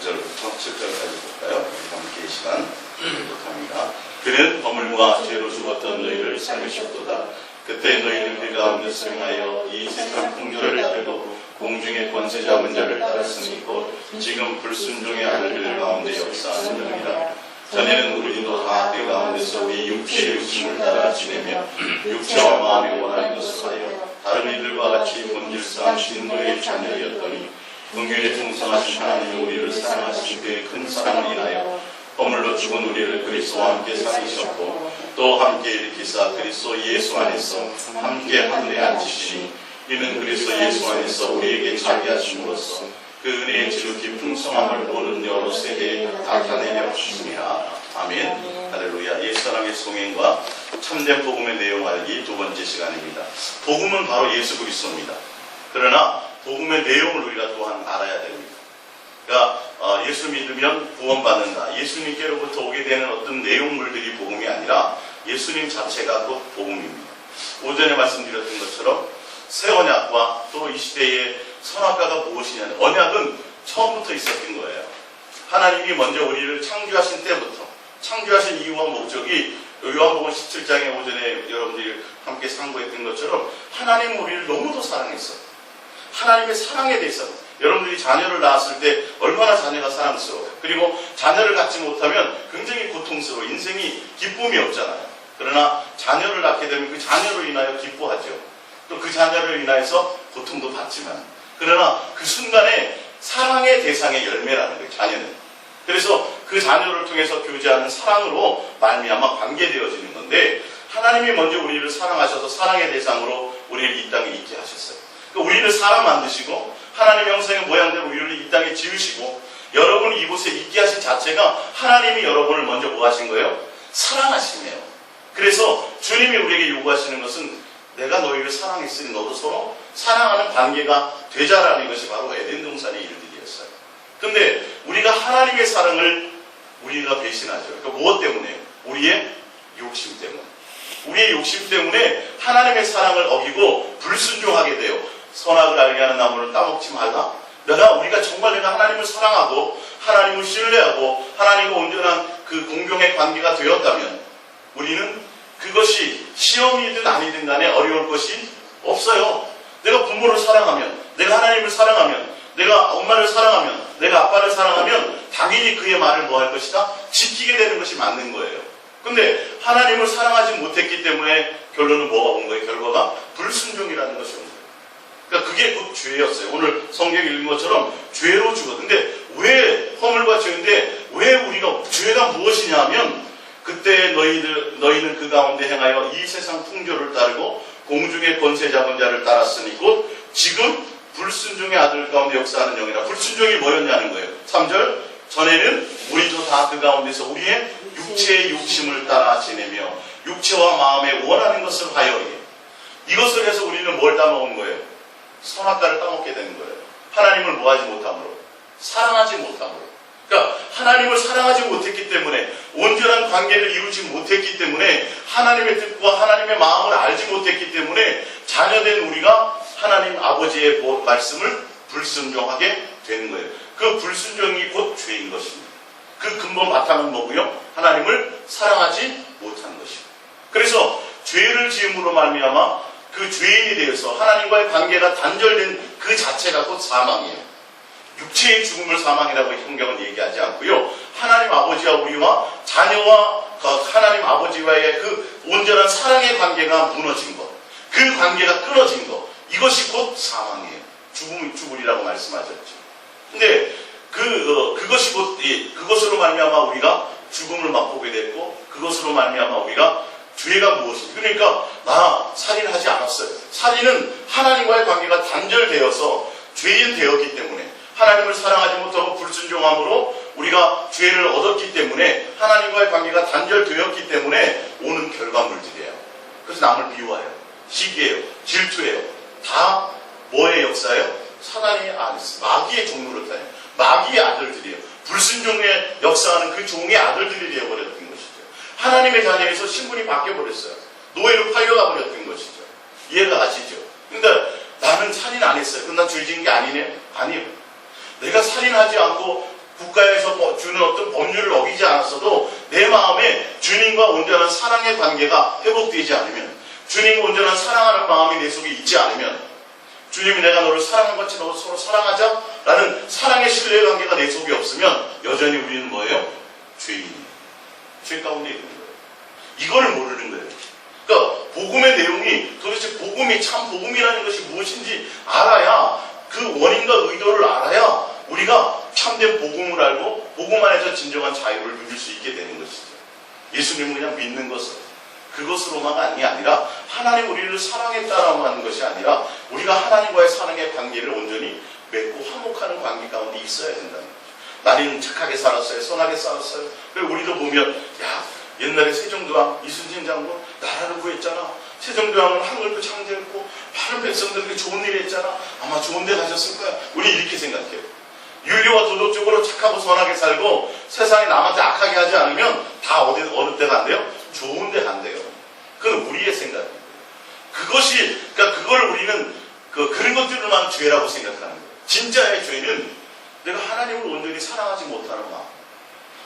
9절부터 7절까지 볼까요? 함께 이 시간 계속합니다. 그는 허물과 죄로 죽었던 너희를 살리셨도다. 그때 너희는 그 가운데서 행하여 이 세상 풍조를 따르고 공중의 권세 잡은 자를 따랐으니 곧 지금 불순종의 아들들 가운데 역사하는 영이라. 전에는 우리도 다 그 가운데서 우리 육체의 욕심을 따라 지내며 육체와 마음이 원하는 것을 하여 다른 이들과 같이 본질상 진노의 자녀였더니 긍휼에 풍성하신 하나님이 우리를 사랑하신 그의 큰 사랑을 인하여 허물로 죽은 우리를 그리스도와 함께 살리셨고 또 함께 일으키사 그리스도 예수 안에서 함께 하늘에 앉히시니 이는 그리스도 예수 안에서 우리에게 자기 하심으로써 그 은혜의 지극히 풍성함을 보는 여러 세대에 나타내려 주심이라. 아멘. 할렐루야. 옛사랑의 송행과 참된 복음의 내용 알기 두 번째 시간입니다. 복음은 바로 예수 그리스도입니다. 그러나 복음의 내용을 우리가 또한 알아야 됩니다. 그러니까 예수 믿으면 구원받는다. 예수님께로부터 오게 되는 어떤 내용물들이 복음이 아니라 예수님 자체가 곧 복음입니다. 오전에 말씀드렸던 것처럼 새 언약과 또 이 시대의 선악과가 무엇이냐는, 언약은 처음부터 있었던 거예요. 하나님이 먼저 우리를 창조하신 때부터, 창조하신 이유와 목적이 요한복음 17장에 오전에 여러분들이 함께 상고했던 것처럼 하나님은 우리를 너무도 사랑했어요. 하나님의 사랑에 대해서 여러분들이 자녀를 낳았을 때 얼마나 자녀가 사랑스러워요. 그리고 자녀를 갖지 못하면 굉장히 고통스러워. 인생이 기쁨이 없잖아요. 그러나 자녀를 낳게 되면 그 자녀로 인하여 기뻐하죠. 또 그 자녀를 인하여서 고통도 받지만, 그러나 그 순간에 사랑의 대상의 열매라는 거예요, 자녀는. 그래서 그 자녀를 통해서 교제하는 사랑으로 말미암아 관계되어지는 건데, 하나님이 먼저 우리를 사랑하셔서 사랑의 대상으로 우리를 이 땅에 있게 하셨어요. 그러니까 우리를 사람 만드시고 하나님의 형상의 모양대로 우리를 이 땅에 지으시고 여러분이 이곳에 있게 하신 자체가 하나님이 여러분을 먼저 뭐 하신 거예요? 사랑하시네요. 그래서 주님이 우리에게 요구하시는 것은 내가 너희를 사랑했으니 너도 서로 사랑하는 관계가 되자라는 것이 바로 에덴 동산의 일들이었어요. 근데 우리가 하나님의 사랑을 우리가 배신하죠. 그러니까 무엇 때문에? 우리의 욕심 때문에. 우리의 욕심 때문에 하나님의 사랑을 어기고 불순종하게 돼요. 선악을 알게 하는 나무를 따먹지 말라. 우리가 정말 내가 하나님을 사랑하고 하나님을 신뢰하고 하나님과 온전한 그 공경의 관계가 되었다면 우리는 그것이 시험이든 아니든 간에 어려울 것이 없어요. 내가 부모를 사랑하면, 내가 하나님을 사랑하면, 내가 엄마를 사랑하면, 내가 아빠를 사랑하면 당연히 그의 말을 뭐 할 것이다? 지키게 되는 것이 맞는 거예요. 근데 하나님을 사랑하지 못했기 때문에 결론은 뭐가 온 거예요? 결과가 불순종이라는 것이 온 거예요. 그러니까 그게 곧 죄였어요. 오늘 성경 읽은 것처럼 죄로 죽어. 근데 왜 허물과 죄인데 왜 우리가 죄가 무엇이냐 하면 그때 너희는 그 가운데 행하여 이 세상 풍조를 따르고 공중의 권세 잡은 자를 따랐으니 곧 지금 불순종의 아들 가운데 역사하는 영이라. 불순종이 뭐였냐는 거예요. 3절 전에는 우리도 다 그 가운데서 우리의 육체의 욕심을 따라 지내며 육체와 마음에 원하는 것을 하여 이것을 해서 우리는 뭘 따먹은 거예요? 선악과를 따먹게 되는 거예요. 하나님을 뭐하지 못함으로, 사랑하지 못함으로. 그러니까 하나님을 사랑하지 못했기 때문에, 온전한 관계를 이루지 못했기 때문에, 하나님의 뜻과 하나님의 마음을 알지 못했기 때문에 자녀된 우리가 하나님 아버지의 말씀을 불순종하게 되는 거예요. 그 불순종이 곧 죄인 것입니다. 그 근본 바탕은 뭐고요? 하나님을 사랑하지 못한 것이고. 그래서 죄를 지음으로 말미암아 그 죄인이 되어서 하나님과의 관계가 단절된 그 자체가 곧 사망이에요. 육체의 죽음을 사망이라고 성경은 얘기하지 않고요. 하나님 아버지와 우리와 자녀와 하나님 아버지와의 그 온전한 사랑의 관계가 무너진 것, 그 관계가 끊어진 것, 이것이 곧 사망이에요. 죽으리라고 말씀하셨죠. 근데 그것이 곧 그것으로 말미암아 우리가 죽음을 맛보게 됐고, 그것으로 말미암아 우리가 죄가 무엇이지? 그러니까 나 살인하지 않았어요. 살인은 하나님과의 관계가 단절되어서 죄인 되었기 때문에, 하나님을 사랑하지 못하고 불순종함으로 우리가 죄를 얻었기 때문에, 하나님과의 관계가 단절되었기 때문에 오는 결과물들이에요. 그래서 남을 미워해요. 시기해요. 질투해요. 다 뭐의 역사예요? 사단의 마귀의 종로를 타요. 마귀의 아들들이에요. 불순종에 역사하는 그 종의 아들들이 되어버렸던 것이죠. 하나님의 자녀에서 신분이 바뀌어버렸어요. 노예로 팔려가 버렸던 것이죠. 이해가 가시죠? 그러니까 나는 살인 안 했어요. 그럼 난 죄 지은 게 아니네요? 아니에요. 내가 살인하지 않고 국가에서 주는 어떤 법률을 어기지 않았어도 내 마음에 주님과 온전한 사랑의 관계가 회복되지 않으면, 주님과 온전한 사랑하는 마음이 내 속에 있지 않으면, 주님이 내가 너를 사랑한 것 같이 너도 서로 사랑하자 라는 사랑의 신뢰의 관계가 내 속에 없으면 여전히 우리는 뭐예요? 죄인이에요. 죄 가운데 있는 거예요. 이거를 모르는 거예요. 그러니까 복음의 내용이 도대체 복음이 참 복음이라는 것이 무엇인지 알아야, 그 원인과 의도를 알아야 우리가 참된 복음을 알고 복음 안에서 진정한 자유를 누릴 수 있게 되는 것이죠. 예수님을 그냥 믿는 것은 그것으로만이 아니라 하나님 우리를 사랑했다라고 하는 것이 아니라 우리가 하나님과의 사랑의 관계를 온전히 맺고 화목하는 관계 가운데 있어야 된다는 거죠. 나는 착하게 살았어요. 선하게 살았어요. 그리고 우리도 보면, 야, 옛날에 세종대왕 이순신 장군 나라를 구했잖아. 세종대왕은 한글도 창제했고 많은 백성들에게 좋은 일 했잖아. 아마 좋은 데 가셨을 거야. 우리 이렇게 생각해요. 윤리와 도덕적으로 착하고 선하게 살고 세상에 남한테 악하게 하지 않으면 다 어느 때 간대요? 좋은 데 간대요. 그건 우리의 생각이에요. 그러니까 그걸 우리는 그런 것들만 죄라고 생각하는 거예요. 진짜의 죄는 내가 하나님을 온전히 사랑하지 못하는 마음,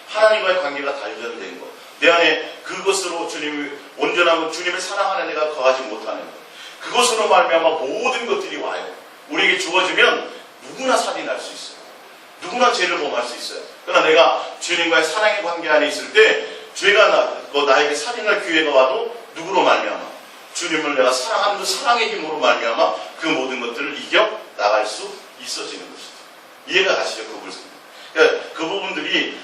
하나님과의 관계가 단절된 것, 내 안에 그것으로 주님을 온전하고 주님을 사랑하는 내가 거하지 못하는 것, 그것으로 말미암아 모든 것들이 와요. 우리에게 주어지면 누구나 살인할 수 있어요. 누구나 죄를 범할 수 있어요. 그러나 내가 주님과의 사랑의 관계 안에 있을 때 죄가 나에게 살인할 기회가 와도 누구로 말미암아? 주님을 내가 사랑하는 그 사랑의 힘으로 말미암아 그 모든 것들을 이겨 나갈 수 있어지는 것이죠. 이해가 가시죠? 그 부분. 그러니까 그 부분들이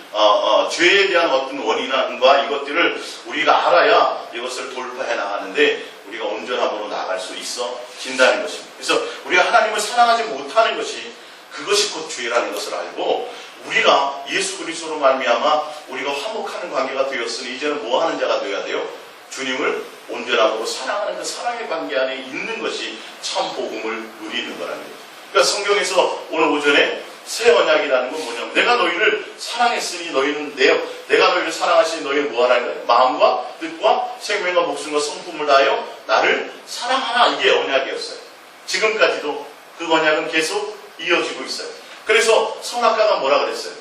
죄에 대한 어떤 원인과 이것들을 우리가 알아야 이것을 돌파해 나가는데 우리가 온전함으로 나아갈 수 있어진다는 것입니다. 그래서 우리가 하나님을 사랑하지 못하는 것이 그것이 곧 죄라는 것을 알고 우리가 예수 그리스도로 말미암아 우리가 화목하는 관계가 되었으니 이제는 뭐 하는 자가 되어야 돼요? 주님을 온전함으로 사랑하는 그 사랑의 관계 안에 있는 것이 참 복음을 누리는 거라는 거예요. 그러니까 성경에서 오늘 오전에 새 언약이라는 건 뭐냐면 내가 너희를 사랑했으니 너희는 내가 너희를 사랑하시니 너희는 뭐하라는 거예요? 마음과 뜻과 생명과 목숨과 성품을 다하여 나를 사랑하라. 이게 언약이었어요. 지금까지도 그 언약은 계속 이어지고 있어요. 그래서 성악가가 뭐라 그랬어요?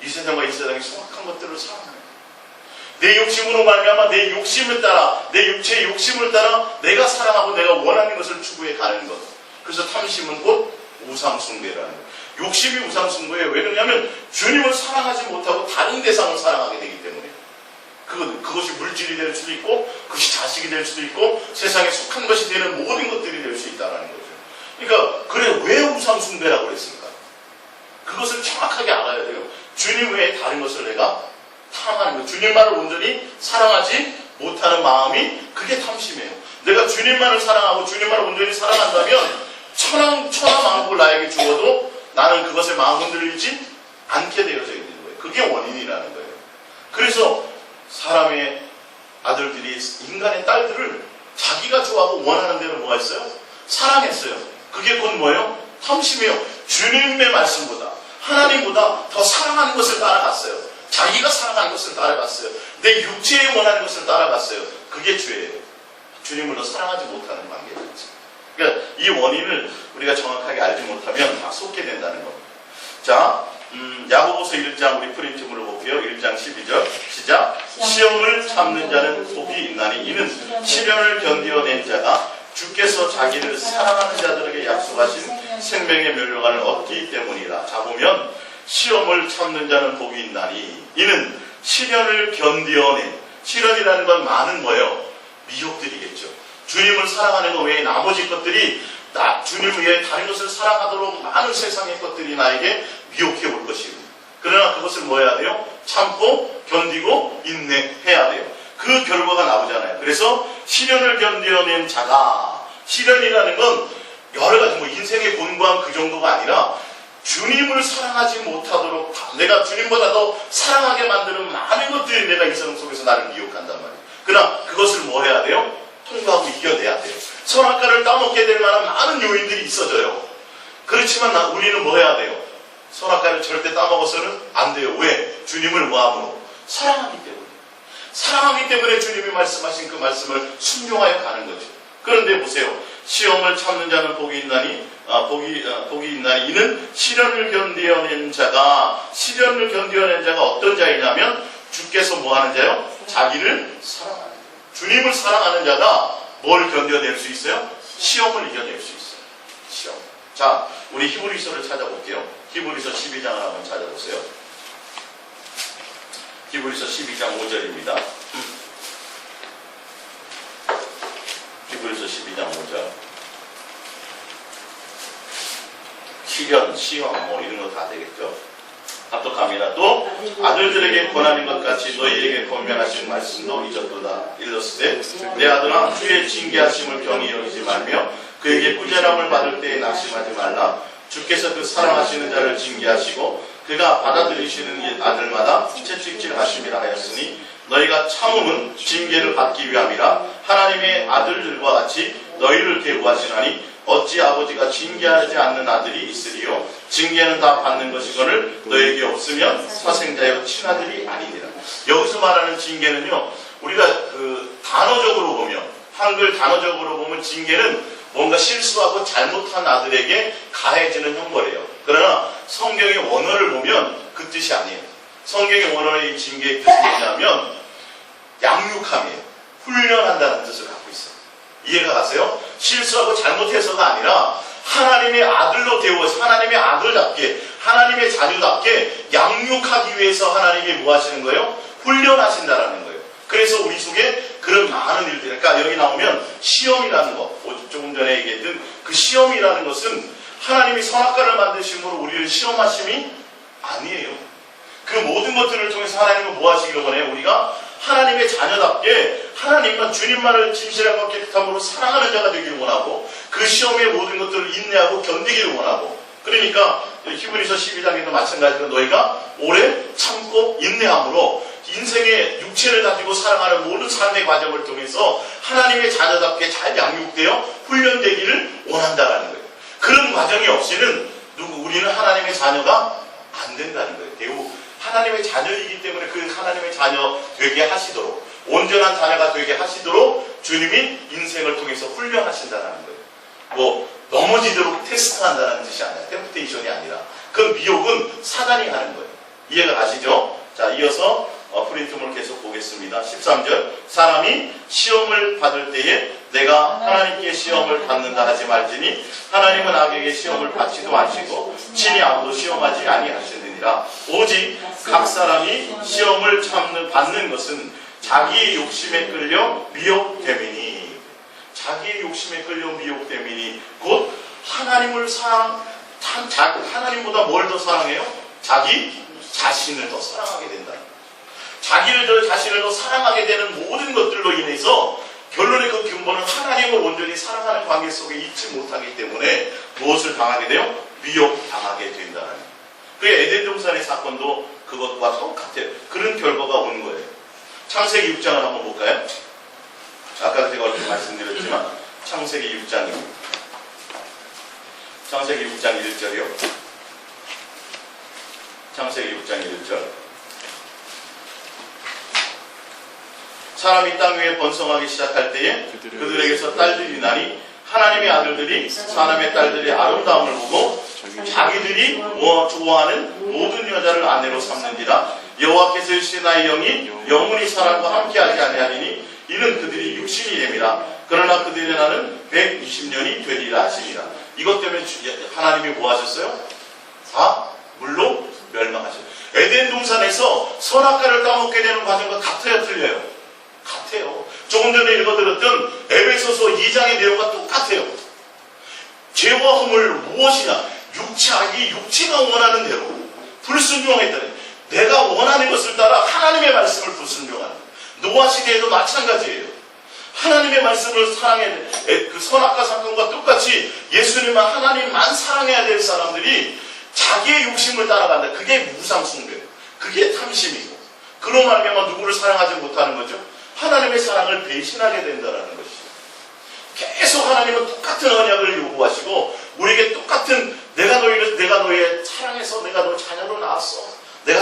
이 세상과 이 세상의 성악한 것들을 사랑하는 내 욕심으로 말미암아 내 욕심을 따라 내 육체의 욕심을 따라 내가 사랑하고 내가 원하는 것을 추구해 가는 것. 그래서 탐심은 곧 우상숭배라는 거예요. 욕심이 우상숭배예요. 왜 그러냐면 주님을 사랑하지 못하고 다른 대상을 사랑하게 되기 때문에 그것이 물질이 될 수도 있고 그것이 자식이 될 수도 있고 세상에 속한 것이 되는 모든 것들이 될 수 있다는 거죠. 그러니까 그래 왜 우상숭배라고 그랬을까? 그것을 정확하게 알아야 돼요. 주님 외에 다른 것을 내가 탐하는 거. 주님만을 온전히 사랑하지 못하는 마음이 그게 탐심이에요. 내가 주님만을 사랑하고 주님만을 온전히 사랑한다면 천하 만국을 나에게 주어도 나는 그것에 마음 흔들리지 않게 되어져 있는 거예요. 그게 원인이라는 거예요. 그래서 사람의 아들들이 인간의 딸들을 자기가 좋아하고 원하는 대로 뭐가 있어요? 사랑했어요. 그게 곧 뭐예요? 탐심이에요. 주님의 말씀보다 하나님보다 더 사랑하는 것을 따라갔어요. 자기가 사랑하는 것을 따라갔어요. 내 육체에 원하는 것을 따라갔어요. 그게 죄예요. 주님을 더 사랑하지 못하는 관계죠. 그러니까 이 원인을 우리가 정확하게 알지 못하면 다 속게 된다는 겁니다. 자, 야고보서 1장 우리 프린트물로 볼게요. 1장 12절 시작. 시험을 참는 자는 복이 있나니 이는 시련을 견디어낸 자가 주께서 자기를 사랑하는 자들에게 약속하신 생명의 멸류관을 얻기 때문이라. 자 보면 시험을 참는 자는 복이 있나니 이는 시련을 견디어낸, 시련이라는 건 많은 뭐예요? 미혹들이겠죠. 주님을 사랑하는 것 외에 나머지 것들이 주님 외에 다른 것을 사랑하도록 많은 세상의 것들이 나에게 미혹해 올 것이고 그러나 그것을 뭐 해야 돼요? 참고 견디고 인내해야 돼요. 그 결과가 나오잖아요. 그래서 시련을 견뎌낸 자가, 시련이라는 건 여러 가지 뭐 인생의 곤고한 그 정도가 아니라 주님을 사랑하지 못하도록 내가 주님보다 더 사랑하게 만드는 많은 것들이 내가 이 세상 속에서 나를 미혹한단 말이에요. 그러나 그것을 뭐 해야 돼요? 통과하고 이겨내야 돼요. 선악과를 따먹게 될 만한 많은 요인들이 있어져요. 그렇지만 우리는 뭐 해야 돼요? 선악과를 절대 따먹어서는 안 돼요. 왜? 주님을 뭐함으로? 사랑하기 때문에. 사랑하기 때문에 주님이 말씀하신 그 말씀을 순종하여 가는 거죠. 그런데 보세요. 시험을 참는 자는 복이 있나니 이는 시련을 견디어낸 자가 어떤 자이냐면 주께서 뭐 하는 자요? 자기를 사랑하는 자. 주님을 사랑하는 자가 뭘 견뎌낼 수 있어요? 시험을 이겨낼 수 있어요. 시험. 자, 우리 히브리서를 찾아볼게요. 히브리서 12장을 한번 찾아보세요. 히브리서 12장 5절입니다. 히브리서 12장 5절. 시련, 시험 뭐 이런 거 다 되겠죠. 합독합니다. 또 아들들에게 권하는 것 같이 너희에게 권면하신 말씀도 잊었도다. 일렀으되 내 아들아 주의 징계하심을 경히 여기지 말며 그에게 꾸지람을 받을 때에 낙심하지 말라. 주께서 그 사랑하시는 자를 징계하시고 그가 받아들이시는 아들마다 채찍질하심이라 하였으니 너희가 참음은 징계를 받기 위함이라. 하나님의 아들들과 같이 너희를 대우하시나니 어찌 아버지가 징계하지 않는 아들이 있으리요. 징계는 다 받는 것이거늘 너에게 없으면 사생자여 친아들이 아니니라. 여기서 말하는 징계는요, 우리가 그 단어적으로 보면, 한글 단어적으로 보면 징계는 뭔가 실수하고 잘못한 아들에게 가해지는 형벌이에요. 그러나 성경의 원어를 보면 그 뜻이 아니에요. 성경의 원어의 징계의 뜻이 뭐냐면 양육함이에요. 훈련한다는 뜻을 갖고 있어요. 이해가 가세요? 실수하고 잘못해서가 아니라 하나님의 아들로 대우해서 하나님의 아들답게 하나님의 자녀답게 양육하기 위해서 하나님이 뭐 하시는 거예요? 훈련하신다라는 거예요. 그래서 우리 속에 그런 많은 일들, 그러니까 여기 나오면 시험이라는 거, 조금 전에 얘기했던 그 시험이라는 것은 하나님이 선악과를 만드심으로 우리를 시험하심이 아니에요. 그 모든 것들을 통해서 하나님은 뭐 하시기를 원해요? 우리가 하나님의 자녀답게 하나님과 주님만을 진실하고 깨끗함으로 사랑하는 자가 되기를 원하고 그 시험의 모든 것들을 인내하고 견디기를 원하고, 그러니까 히브리서 12장에도 마찬가지로 너희가 오래 참고 인내함으로 인생의 육체를 가지고 살아가는 모든 삶의 과정을 통해서 하나님의 자녀답게 잘 양육되어 훈련되기를 원한다는 거예요. 그런 과정이 없이는 우리는 하나님의 자녀가 안 된다는 거예요. 하나님의 자녀이기 때문에 그 하나님의 자녀 되게 하시도록, 온전한 자녀가 되게 하시도록 주님이 인생을 통해서 훈련하신다는 거예요. 뭐 넘어지도록 테스트한다는 뜻이 아니라, 템프테이션이 아니라 그 미혹은 사단이 하는 거예요. 이해가 가시죠? 자, 이어서 프린트물 계속 보겠습니다. 13절. 사람이 시험을 받을 때에 내가 하나님께 시험을 받는다 하지 말지니 하나님은 악에게 시험을 받지도 않으시고 친히 아무도 시험하지 아니하시느니라. 오직 각 사람이 시험을 받는 것은 자기의 욕심에 끌려 미혹됨이니, 자기의 욕심에 끌려 미혹됨이니 곧 하나님을 하나님보다 뭘 더 사랑해요? 자기 자신을 더 사랑하게 된다. 자신을 더 사랑하게 되는 모든 것들로 인해서 결론의 그 근본은 하나님을 온전히 사랑하는 관계 속에 있지 못하기 때문에 무엇을 당하게 돼요? 미혹당하게 된다는 거예요. 그 에덴 동산의 사건도 그것과 똑같아요. 그런 결과가 온 거예요. 창세기 6장을 한번 볼까요? 아까 제가 얼핏 말씀드렸지만 창세기 6장입니다. 창세기 6장 1절이요. 창세기 6장 1절. 사람이 땅 위에 번성하기 시작할 때에 그들에게서 딸들이 나니 하나님의 아들들이 사람의 딸들의 아름다움을 보고 자기들이 좋아하는 모든 여자를 아내로 삼는지라. 여호와께서 이르시되 나의 영이 영원히 사람과 함께하지 아니하리니 이는 그들이 육신이 됨이라. 그러나 그들의 나는 120년이 되리라 하시니라. 이것 때문에 하나님이 뭐 하셨어요? 다 물로 멸망하셨어요. 에덴 동산에서 선악과를 따먹게 되는 과정과 같아요, 틀려요? 같아요. 조금 전에 읽어드렸던 에베소서 2장의 내용과 똑같아요. 죄와 허물 무엇이냐? 자기 육체가 원하는 대로 불순종했다니, 내가 원하는 것을 따라 하나님의 말씀을 불순종하는, 노아 시대에도 마찬가지예요. 하나님의 말씀을 사랑해야 돼. 그 선악과 사건과 똑같이 예수님만 하나님만 사랑해야 될 사람들이 자기의 욕심을 따라간다. 그게 무상숭배예요. 그게 탐심이고, 그로 말미암아 누구를 사랑하지 못하는 거죠? 하나님의 사랑을 배신하게 된다는 것이죠. 계속 하나님은 똑같은 언약을 요구하시고 우리에게 똑같은, 내가 너의 사랑해서 내가 너 자녀로 낳았어. 내가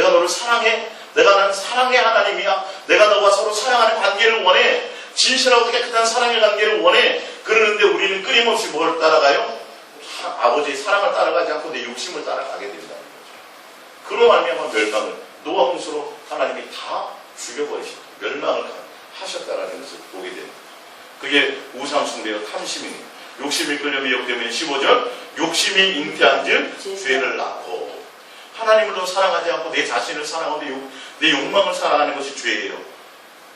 너를 사랑해. 나는 사랑의 하나님이야. 내가 너와 서로 사랑하는 관계를 원해. 진실하고 깨끗한 사랑의 관계를 원해. 그러는 끊임없이 뭘 따라가요? 아버지의 사랑을 따라가지 않고 내 욕심을 따라가게 된다는 거죠. 그로 말미암아 멸망을 노아 홍수로 하나님이 다 죽여버리셨다. 멸망을 하셨다라는 것을 보게 됩니다. 그게 우상숭배와 탐심입니다. 욕심이 끌려 미혹되면 15절 욕심이 잉태한즉 죄를 낳고 하나님을 사랑하지 않고 내 자신을 사랑하고 내 욕망을 사랑하는 것이 죄예요.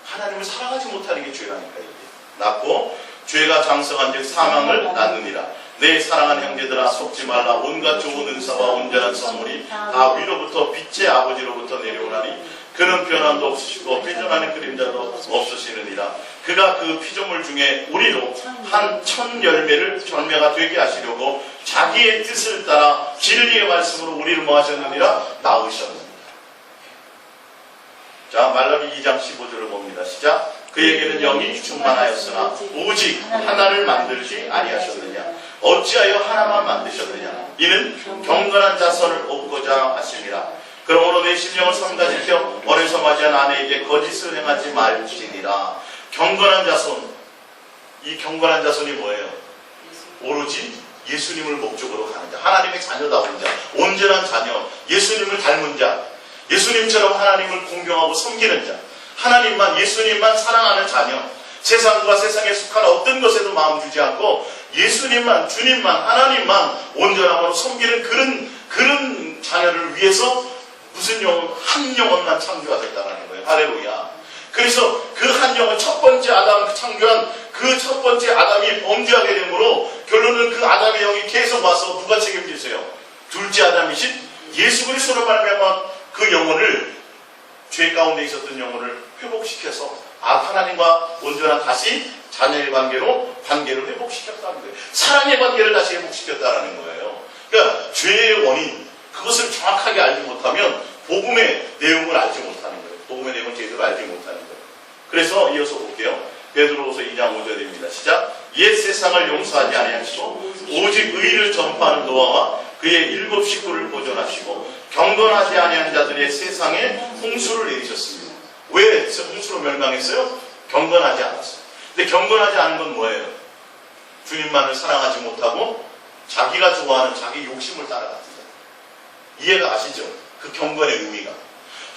하나님을 사랑하지 못하는 게 죄라니까 이게. 낳고 죄가 장성한즉 사망을 낳느니라. 내 사랑하는 형제들아 속지 말라. 온갖 좋은 은사와 온전한 선물이 다 위로부터 빛의 아버지로부터 내려오나니 그는 변함도 없으시고 피조나는 그림자도 없으시느니라. 그가 그 피조물 중에 우리로 한 1000열매를 열매가 되게 하시려고 자기의 뜻을 따라 진리의 말씀으로 우리를 뭐 하셨느니라? 낳으셨느니라. 자, 말라기 2장 15절을 봅니다. 시작. 그에게는 영이 충만하였으나 오직 하나를 만들지 아니하셨느냐? 어찌하여 하나만 만드셨느냐? 이는 경건한 자손을 얻고자 하시니라. 그러므로 내 심령을 삼가지켜 어려서 맞이한 아내에게 거짓을 행하지 말지니라. 경건한 자손. 이 경건한 자손이 뭐예요? 오로지 예수님을 목적으로 가는 자, 하나님의 자녀다운 자, 온전한 자녀, 예수님을 닮은 자, 예수님처럼 하나님을 공경하고 섬기는 자, 하나님만, 예수님만 사랑하는 자녀, 세상과 세상에 속한 어떤 것에도 마음 주지 않고 예수님만, 주님만, 하나님만 온전함으로 섬기는 그런 자녀를 위해서 무슨 영혼? 한 영혼만 창조하셨다는 거예요. 할렐루야. 그래서 그 한 영혼, 첫 번째 아담 창조한 그 첫 번째 아담이 범죄하게 되므로 결론은 그 아담의 영이 계속 와서 누가 책임지세요? 둘째 아담이신 예수 그리스도로 말미암아 그 영혼을, 죄 가운데 있었던 영혼을 회복시켜서 하나님과 온전한 다시 자녀의 관계를 회복시켰다는 거예요. 사랑의 관계를 다시 회복시켰다는 거예요. 그러니까 죄의 원인, 그것을 정확하게 알지 못하면 복음의 내용을 알지 못하는 거예요. 복음의 내용을 제대로 알지 못하는 거예요. 그래서 이어서 볼게요. 베드로후서 2장 5절입니다. 시작. 옛 세상을 용서하지 아니하시고 오직 의를 전파하는 노아와 그의 7 식구를 보존하시고 경건하지 아니한 자들의 세상에 홍수를 내리셨습니다. 왜 홍수로 멸망했어요? 경건하지 않았어요. 근데 경건하지 않은 건 뭐예요? 주님만을 사랑하지 못하고 자기가 좋아하는 자기 욕심을 따라갔습니다. 이해가 가시죠? 그 경건의 의미가.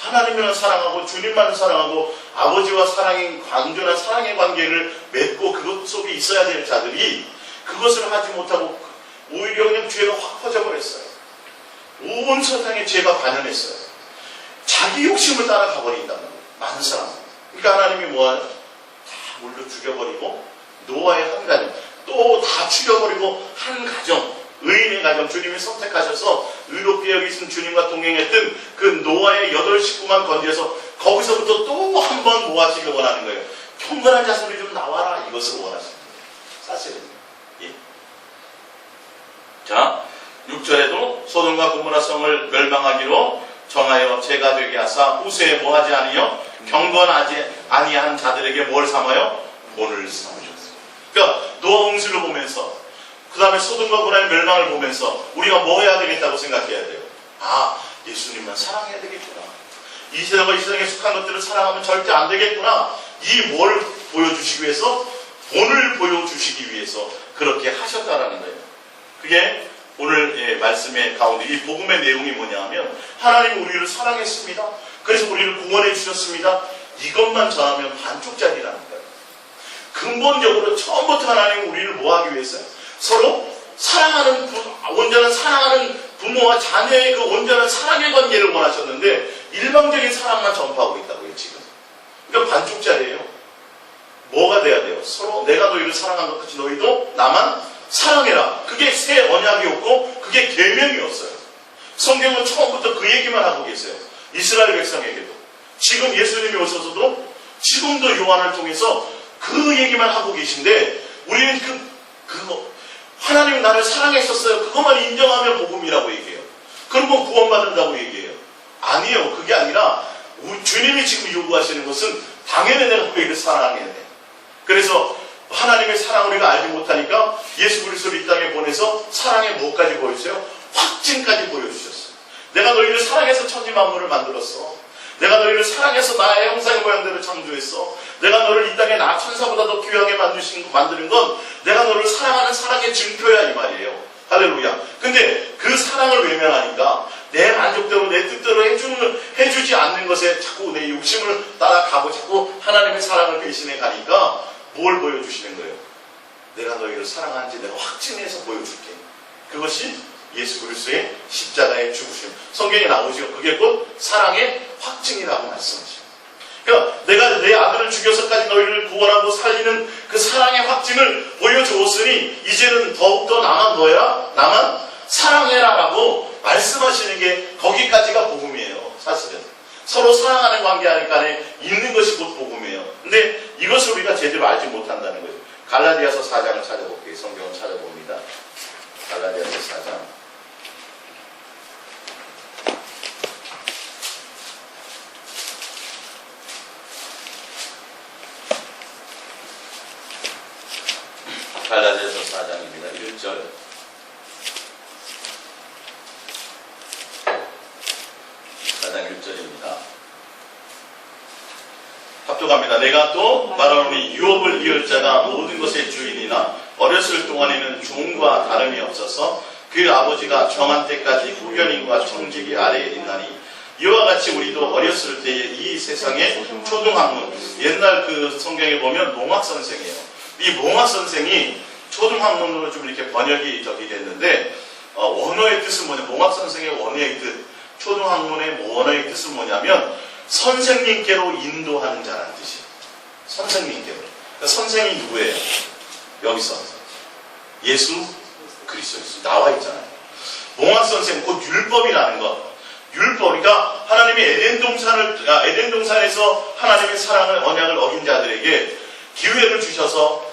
하나님을 사랑하고 주님만을 사랑하고 아버지와 완전한 사랑의 관계를 맺고 그것 속에 있어야 될 자들이 그것을 하지 못하고 오히려 그냥 죄가 확 퍼져버렸어요. 온 세상에 죄가 반영했어요. 자기 욕심을 따라가 버린다는 거예요. 많은 사람. 그러니까 하나님이 뭐하냐? 다 물로 죽여버리고 노아의 한 가정 또 다 죽여버리고 한 가정, 의인의 가정, 주님이 선택하셔서 의롭게 여기신 주님과 동행했던 그 노아의 8 식구만 건져서 거기서부터 또 한 번 모아지길 원하는 거예요. 경건한 자손이 좀 나와라, 이것을 원하십니다. 사실은. 예. 자, 6절에도 소돔과 고모라 성을 멸망하기로 정하여 죄가 되게 하사 후세에 뭐하지 아니요? 경건하지 아니한 자들에게 뭘 삼아요? 본을 삼으셨어요. 그러니까 노아 홍수를 보면서 그 다음에 소돔과 고모라의 멸망을 보면서 우리가 뭐 해야 되겠다고 생각해야 돼요? 예수님만 사랑해야 되겠구나. 이 세상과 이 세상에 속한 것들을 사랑하면 절대 안 되겠구나. 이 뭘 보여주시기 위해서? 본을 보여주시기 위해서 그렇게 하셨다라는 거예요. 그게 오늘 말씀의 가운데 이 복음의 내용이 뭐냐 하면 하나님 우리를 사랑했습니다. 그래서 우리를 구원해 주셨습니다. 이것만 전하면 반쪽짜리라는 거예요. 근본적으로 처음부터 하나님 우리를 뭐 하기 위해서요? 서로 사랑하는 온전한 사랑하는 부모와 자녀의 그 온전한 사랑의 관계를 원하셨는데 일방적인 사랑만 전파하고 있다고요 지금. 그러니까 반쪽짜리예요. 뭐가 돼야 돼요? 서로 내가 너희를 사랑한 것 같이 너희도 나만 사랑해라. 그게 새 언약이었고 그게 계명이었어요. 성경은 처음부터 그 얘기만 하고 계세요. 이스라엘 백성에게도. 지금 예수님이 오셔서도 지금도 요한을 통해서 그 얘기만 하고 계신데 우리는 그거 하나님 나를 사랑했었어요. 그것만 인정하면 복음이라고 얘기해요. 그러면 구원받는다고 얘기해요. 아니에요. 그게 아니라 주님이 지금 요구하시는 것은 당연히 내가 너희를 사랑해야 돼. 그래서 하나님의 사랑을 우리가 알지 못하니까 예수 그리스도를 이 땅에 보내서 사랑의 뭐까지 보여주세요? 확증까지 보여주셨어요. 내가 너희를 사랑해서 천지 만물을 만들었어. 내가 너희를 사랑해서 나의 형상의 모양대로 창조했어. 내가 너를 이 땅에 나 천사보다 더 귀하게 만드는 건 내가 너를 사랑하는 사랑의 증표야 이 말이에요. 할렐루야. 근데 그 사랑을 외면하니까 내 만족대로 내 뜻대로 해주지 않는 것에 자꾸 내 욕심을 따라가고 자꾸 하나님의 사랑을 배신해 가니까 뭘 보여주시는 거예요? 내가 너희를 사랑하는지 내가 확증해서 보여줄게. 그것이 예수 그리스도의 십자가의 죽으심. 성경에 나오죠. 그게 곧 사랑의 확증이라고 말씀하시죠. 그러니까 내가 내 아들을 죽여서까지 너희를 구원하고 살리는 그 사랑의 확증을 보여주었으니 이제는 더욱더 나만 뭐야? 나만 사랑해라라고 말씀하시는 게 거기까지가 복음이에요. 사실은 서로 사랑하는 관계 안에 있는 것이 곧 복음이에요. 근데 이것을 우리가 제대로 알지 못한다는 거죠. 갈라디아서 4장을 찾아볼게요. 성경을 찾아봅니다. 갈라디아서 4장. 갈라디아서 4장입니다. 1절. 합독합니다. 내가 또 말하노니 유업을 이을 자가 모든 것의 주인이나 어렸을 동안에는 종과 다름이 없어서 그 아버지가 정한 때까지 후견인과 청지기 아래에 있나니 이와 같이 우리도 어렸을 때에 이 세상의 초등학문, 옛날 그 성경에 보면 몽학 선생이에요. 이 몽학 선생이 초등학문으로 좀 이렇게 번역이 됐는데 원어의 뜻은 뭐냐? 몽학 선생의 원어의 뜻, 초등학문의 원어의 뜻은 뭐냐면 선생님께로 인도하는 자라는 뜻이에요. 선생님께로. 그러니까 선생이 누구예요? 여기서 예수 그리스도 나와 있잖아요. 몽학 선생, 곧 율법이라는 것. 율법, 그러니까 하나님이 에덴 동산에서 하나님의 사랑을 언약을 어긴 자들에게 기회를 주셔서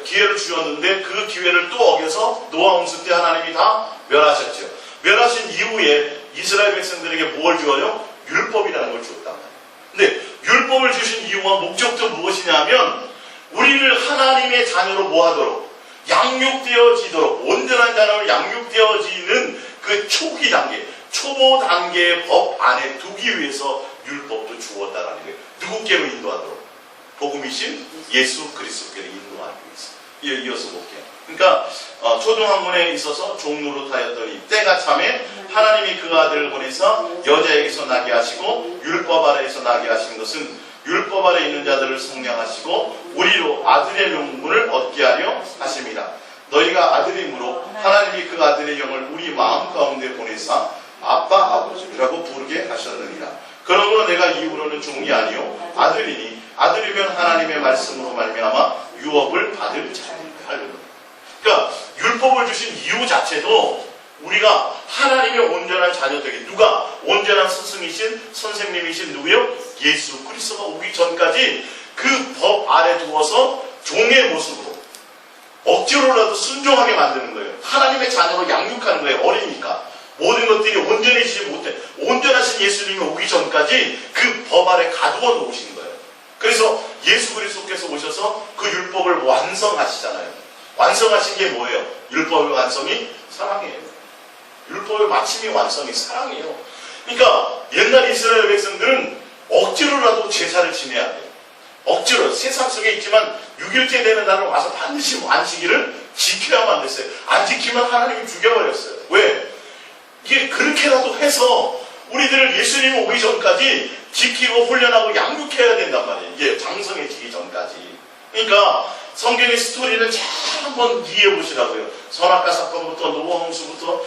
기회를 주셨는데 그 기회를 또 어겨서 노아 홍수 때 하나님이 다 멸하셨죠. 멸하신 이후에 이스라엘 백성들에게 뭘 주어요? 율법이라는 걸 주었단 말이에요. 근데 율법을 주신 이유와 목적도 무엇이냐면 우리를 하나님의 자녀로 모하도록 양육되어지도록 온전한 자녀로 양육되어지는 그 초기 단계, 초보 단계의 법 안에 두기 위해서 율법도 주었다라는 거예요. 누구께로 인도하도록? 복음이신 예수 그리스도께로 인도하기 위해서. 이어서 볼게요. 그러니까 초등학문에 있어서 종노릇하였더니 때가 참에 하나님이 그 아들을 보내서 여자에게서 나게 하시고 율법 아래에서 나게 하신 것은 율법 아래 있는 자들을 성량하시고 우리로 아들의 명분을 얻게 하려 하십니다. 너희가 아들이므로 하나님이 그 아들의 영을 우리 마음 가운데 보내사 아빠 아버지라고 부르게 하셨느니라. 그러므로 내가 이후로는 종이 아니요 아들이니 아들이면 하나님의 말씀으로 말미암아 유업을 받을 자니라. 그러니까 율법을 주신 이유 자체도 우리가 하나님의 온전한 자녀되기, 누가 온전한 스승이신 선생님이신 누구요? 예수 그리스도가 오기 전까지 그 법 아래 두어서 종의 모습으로 억지로라도 순종하게 만드는 거예요. 하나님의 자녀로 양육하는 거예요. 어리니까 모든 것들이 온전해지지 못해. 온전하신 예수님이 오기 전까지 그 법 아래 가두어 놓으신 거예요. 그래서 예수 그리스도께서 오셔서 그 율법을 완성하시잖아요. 완성하신 게 뭐예요? 율법의 완성이 사랑이에요. 율법의 마침이 완성이 사랑이에요. 그러니까 옛날 이스라엘 백성들은 억지로라도 제사를 지내야 돼요. 억지로 세상 속에 있지만 6일째 되는 날을 와서 반드시 안식일을 지켜야만 됐어요. 안 지키면 하나님이 죽여버렸어요. 왜? 이게 그렇게라도 해서 우리들을 예수님 오기 전까지 지키고 훈련하고 양육해야 된단 말이에요. 이게 장성해지기 전까지. 그러니까 성경의 스토리를 잘 한번 이해해 보시라고요. 선악과 사건부터 노아 홍수부터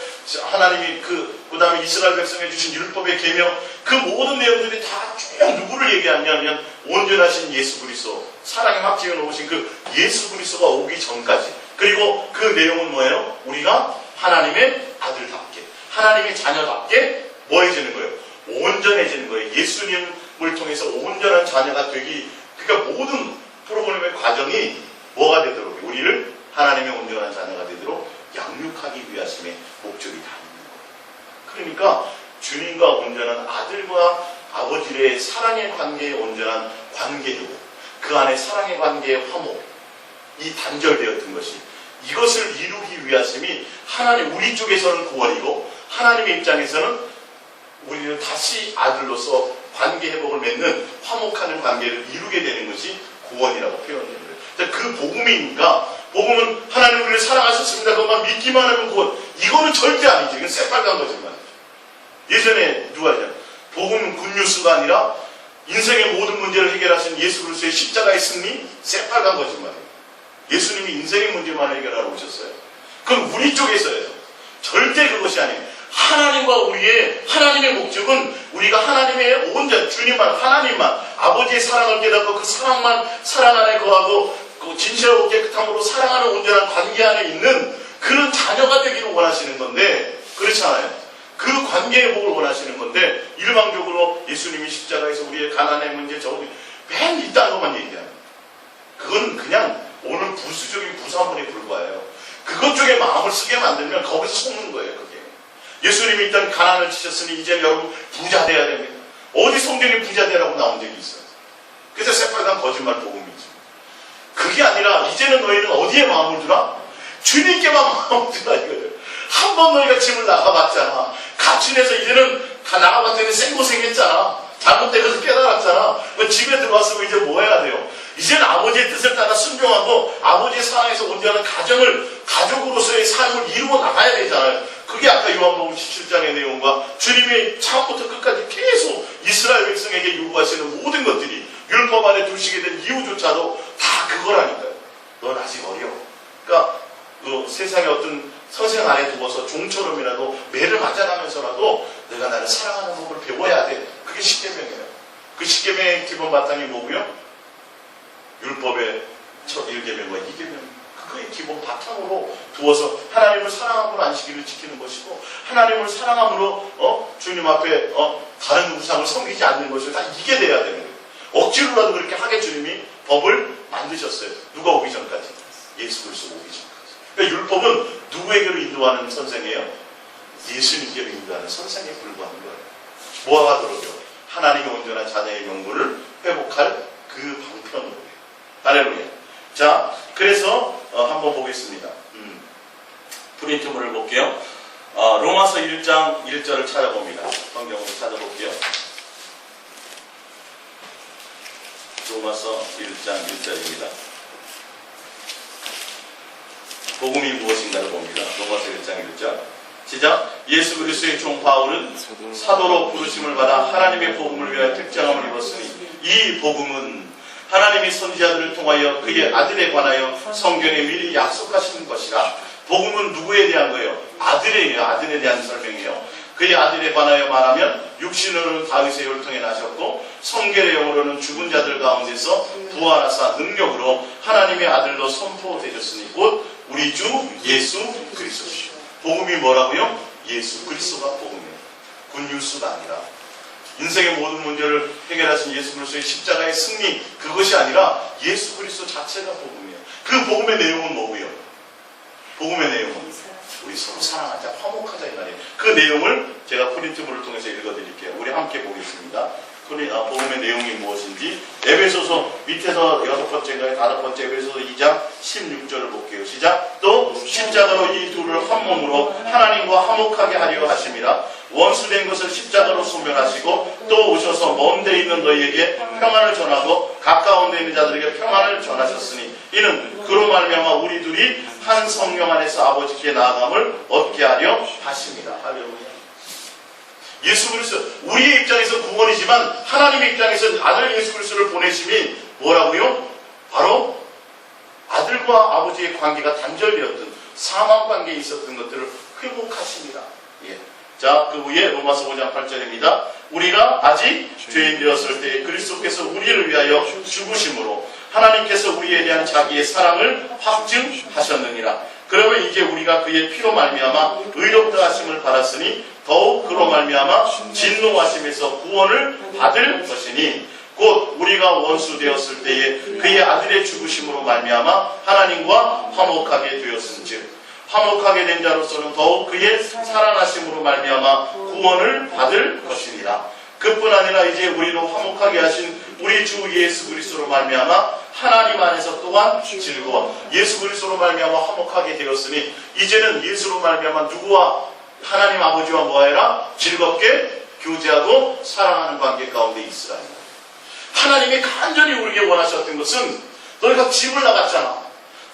하나님이 그 다음에 이스라엘 백성에 주신 율법의 계명, 그 모든 내용들이 다 쭉 누구를 얘기하냐면 온전하신 예수 그리스도, 사랑의 확증을 놓으신 그 예수 그리스도가 오기 전까지. 그리고 그 내용은 뭐예요? 우리가 하나님의 아들답게, 하나님의 자녀답게 뭐 해지는 거예요? 온전해지는 거예요. 예수님을 통해서 온전한 자녀가 되기, 그러니까 모든 프로그램의 과정이 뭐가 되도록, 우리를 하나님의 온전한 자녀가 되도록 양육하기 위하심의 목적이 다 있는 거예요. 그러니까 주님과 온전한 아들과 아버지의 사랑의 관계의 온전한 관계이고 그 안에 사랑의 관계의 화목, 이 단절되었던 것이, 이것을 이루기 위하심이 하나님, 우리 쪽에서는 구원이고 하나님의 입장에서는 우리는 다시 아들로서 관계 회복을 맺는 화목하는 관계를 이루게 되는 것이 구원이라고 표현해요. 그 복음이니까, 복음은 하나님 우리를 사랑하셨습니다. 그것만 믿기만 하면 구원. 이거는 절대 아니죠. 이건 새빨간 거짓말이죠. 예전에 누가 했잖아요. 복음은 굿뉴스가 아니라 인생의 모든 문제를 해결하신 예수 그리스도의 십자가의 승리, 새빨간 거짓말이에요. 예수님이 인생의 문제만 해결하러 오셨어요. 그건 우리 쪽에서예요. 절대 그것이 아니에요. 하나님과 하나님의 목적은 우리가 하나님의 온전, 주님만, 하나님만, 아버지의 사랑을 깨닫고 그 사랑 안에 거하고 그 진실하고 깨끗함으로 사랑하는 온전한 관계 안에 있는 그런 자녀가 되기를 원하시는 건데, 그렇잖아요. 그 관계의 복을 원하시는 건데, 일방적으로 예수님이 십자가에서 우리의 가난의 문제, 맨 이딴 것만 얘기하는, 그건 그냥 오늘 부수적인 부사문에 불과해요. 그것 쪽에 마음을 쓰게 만들면 거기서 속는 거예요, 그게. 예수님이 일단 가난을 치셨으니 이제 여러분 부자 돼야 됩니다. 어디 성경에 부자 되라고 나온 적이 있어요. 그래서 새빨간 거짓말 복음이지. 그게 아니라 이제는 너희는 어디에 마음을 두라? 주님께만 마음을 두라 이거예요. 한 번 너희가 집을 나가봤잖아. 가춘에서 이제는 다 나가봤더니 생고생했잖아. 잘못돼서 깨달았잖아. 집에 들어왔으면 이제 뭐 해야 돼요? 이제는 아버지의 뜻을 따라 순종하고 아버지의 사랑에서 온전한 가족으로서의 삶을 이루어 나가야 되잖아요. 그게 아까 요한복음 17장의 내용과 주님의 처음부터 끝까지 계속 이스라엘 백성에게 요구하시는 모든 것들이 율법 안에 두시게 된 이유조차도 다 그거라니까요. 넌 아직 어려. 그러니까 그 세상의 어떤 선생 안에 두어서 종처럼이라도 매를 맞아가면서라도 내가 나를 사랑하는 법을 배워야 돼. 그게 십계명이에요. 그 십계명의 기본 바탕이 뭐고요? 율법의 첫 1계명과 2계명. 그거의 기본 바탕으로 두어서 하나님을 사랑함으로 안식일을 지키는 것이고, 하나님을 사랑함으로 주님 앞에 다른 우상을 섬기지 않는 것이 다 이게 돼야 되는 거예요. 억지로라도 그렇게 하게 주님이 법을 만드셨어요. 누가 오기 전까지? 예수 그리스도 오기 전까지. 그러니까 율법은 누구에게로 인도하는 선생이에요? 예수님께로 인도하는 선생에 불과한 거예요. 뭐가 하도록요? 하나님의 온전한 자녀의 명분을 회복할 그 방편으로. 할렐루야. 자, 그래서 한번 보겠습니다. 프린트물을 볼게요. 로마서 1장 1절을 찾아봅니다. 성경으로 찾아볼게요. 로마서 1장 1절입니다. 복음이 무엇인가를 봅니다. 로마서 1장 1절. 시작. 예수 그리스도의 종 바울은 사도로 부르심을 받아 하나님의 복음을 위하여 특장함을 입었으니 이 복음은 하나님이 선지자들을 통하여 그의 아들에 관하여 성경에 미리 약속하신 것이라. 복음은 누구에 대한 거예요? 아들에게요. 아들에 대한 설명이에요. 그의 아들에 관하여 말하면 육신으로는 다윗의 혈통에 나셨고 성결의 영으로는 죽은 자들 가운데서 부활하사 능력으로 하나님의 아들로 선포되셨으니 곧 우리 주 예수 그리스도시요. 복음이 뭐라고요? 예수 그리스도가 복음이에요. 굿뉴스가 아니라 인생의 모든 문제를 해결하신 예수 그리스도의 십자가의 승리, 그것이 아니라 예수 그리스도 자체가 복음이에요. 그 복음의 내용은 뭐고요? 복음의 내용은 우리 서로 사랑하자, 화목하자 이 말이에요. 그 내용을 제가 프린트물을 통해서 읽어드릴게요. 우리 함께 보겠습니다. 복음의 내용이 무엇인지 에베소서 밑에서 6번째인가요? 5번째 에베소서 2장 16절을 볼게요. 시작. 또 십자가로 이 둘을 한 몸으로 하나님과 화목하게 하려 하심이라. 원수된 것을 십자가로 소멸하시고 또 오셔서 먼 데 있는 너희에게 평안을 전하고 가까운 데 있는 자들에게 평안을 전하셨으니 이는 그로 말미암아 우리 둘이 한 성령 안에서 아버지께 나아감을 얻게 하려 하십니다. 할렐루야. 예수 그리스도, 우리의 입장에서 구원이지만 하나님의 입장에서 아들 예수 그리스도를 보내심이 뭐라고요? 바로 아들과 아버지의 관계가 단절되었던 사망 관계에 있었던 것들을 회복하십니다. 예. 자, 그 위에 로마서 5장 8절입니다. 우리가 아직 죄인 되었을 때 그리스도께서 우리를 위하여 죽으심으로 하나님께서 우리에 대한 자기의 사랑을 확증하셨느니라. 그러면 이제 우리가 그의 피로 말미암아 의롭다 하심을 받았으니 더욱 그로 말미암아 진노하심에서 구원을 받을 것이니 곧 우리가 원수 되었을 때에 그의 아들의 죽으심으로 말미암아 하나님과 화목하게 되었은즉 화목하게 된 자로서는 더욱 그의 살아나심으로 말미암아 구원을 받을 것이니라. 그뿐 아니라 이제 우리로 화목하게 하신 우리 주 예수 그리스도로 말미암아 하나님 안에서 또한 즐거워. 예수 그리스도로 말미암아 화목하게 되었으니 이제는 예수로 말미암아 누구와 하나님 아버지와 뭐해라? 즐겁게 교제하고 사랑하는 관계 가운데 있으라는 거예요. 하나님이 간절히 우리에게 원하셨던 것은 너희가 집을 나갔잖아.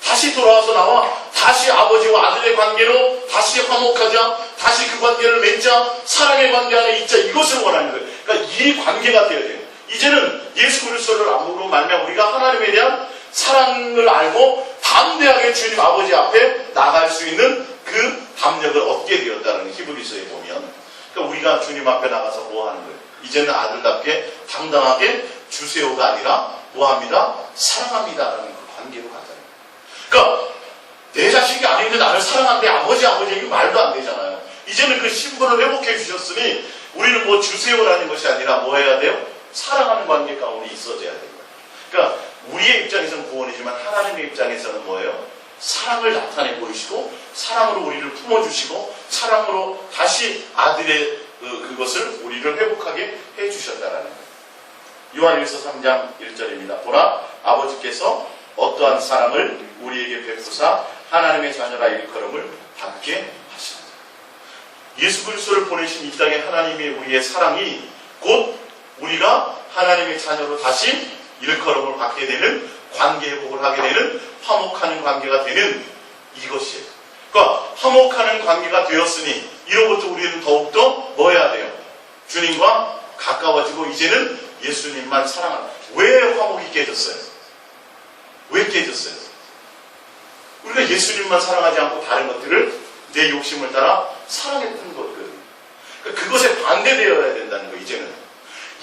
다시 돌아와서 나와 다시 아버지와 아들의 관계로 다시 화목하자. 다시 그 관계를 맺자. 사랑의 관계 안에 있자. 이것을 원하는 거예요. 그러니까 이 관계가 되어야 돼요. 이제는 예수 그리스도를 안으로 말미암아 우리가 하나님에 대한 사랑을 알고 담대하게 주님 아버지 앞에 나갈 수 있는 그 담력을 얻게 되었다는 히브리서에 보면, 그러니까 우리가 주님 앞에 나가서 뭐 하는 거예요? 이제는 아들답게 당당하게 주세요가 아니라 뭐합니다? 사랑합니다라는 그 관계로 가잖아요. 그러니까 내 자식이 아닌데 나를 사랑하는데 아버지 이거 말도 안 되잖아요. 이제는 그 신분을 회복해 주셨으니 우리는 뭐 주세요라는 것이 아니라 뭐 해야 돼요? 사랑하는 관계 가운데 있어져야 돼요. 그러니까 우리의 입장에서는 구원이지만 하나님의 입장에서는 뭐예요? 사랑을 나타내 보이시고 사랑으로 우리를 품어주시고 사랑으로 다시 아들의 그것을 우리를 회복하게 해주셨다라는 거예요. 요한일서 3장 1절입니다. 보라, 아버지께서 어떠한 사랑을 우리에게 베푸사 하나님의 자녀라 일컬음을 받게 하시는 거예요. 예수 그리스도를 보내신 이 땅에 하나님의 우리의 사랑이 곧 우리가 하나님의 자녀로 다시 일컬음을 받게 되는 관계 회복을 하게 되는 화목하는 관계가 되는 이것이에요. 그러니까 화목하는 관계가 되었으니 이로부터 우리는 더욱더 뭐 해야 돼요? 주님과 가까워지고 이제는 예수님만 사랑하는. 왜 화목이 깨졌어요? 왜 깨졌어요? 우리가 예수님만 사랑하지 않고 다른 것들을 내 욕심을 따라 사랑했던 것들, 그러니까 그것에 반대되어야 된다는 거예요. 이제는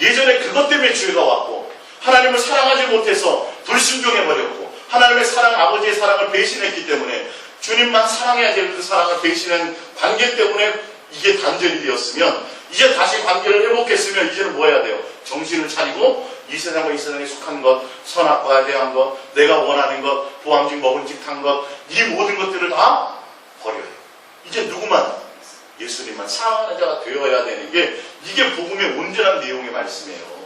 예전에 그것 때문에 죄가 왔고 하나님을 사랑하지 못해서 불순종해버렸고 하나님의 사랑, 아버지의 사랑을 배신했기 때문에 주님만 사랑해야 될 그 사랑을 배신한 관계 때문에 이게 단절이 되었으면 이제 다시 관계를 회복했으면 이제는 뭐 해야 돼요? 정신을 차리고 이 세상과 이 세상에 속한 것, 선악과에 대한 것, 내가 원하는 것, 보암직 먹음직한 것, 이 모든 것들을 다 버려요. 이제 누구만? 예수님만 사랑하는 자가 되어야 되는 게 이게 복음의 온전한 내용의 말씀이에요.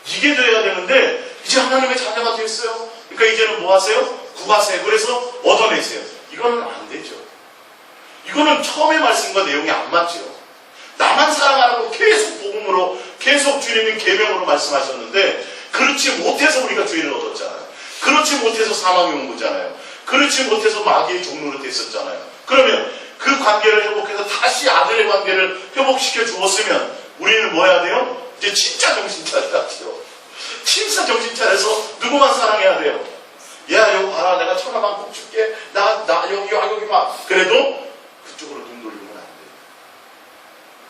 이게 되어야 되는데 이제 하나님의 자녀가 됐어요. 그러니까 이제는 뭐 하세요? 구하세요. 그래서 얻어내세요. 이거는 안 되죠. 이거는 처음의 말씀과 내용이 안 맞죠. 나만 사랑하라고 계속 복음으로 계속 주님이 계명으로 말씀하셨는데 그렇지 못해서 우리가 죄를 얻었잖아요. 그렇지 못해서 사망이 온 거잖아요. 그렇지 못해서 마귀의 종로로 됐었잖아요. 그러면 그 관계를 회복해서 다시 아들의 관계를 회복시켜 주었으면 우리는 뭐 해야 돼요? 이제 진짜 정신 차려야죠. 진짜 정신 차려서 누구만 사랑해야 돼요? 야, 여기 봐라. 내가 1,000원만 꼭 줄게. 여기 봐. 그래도 그쪽으로 눈 돌리면 안 돼요.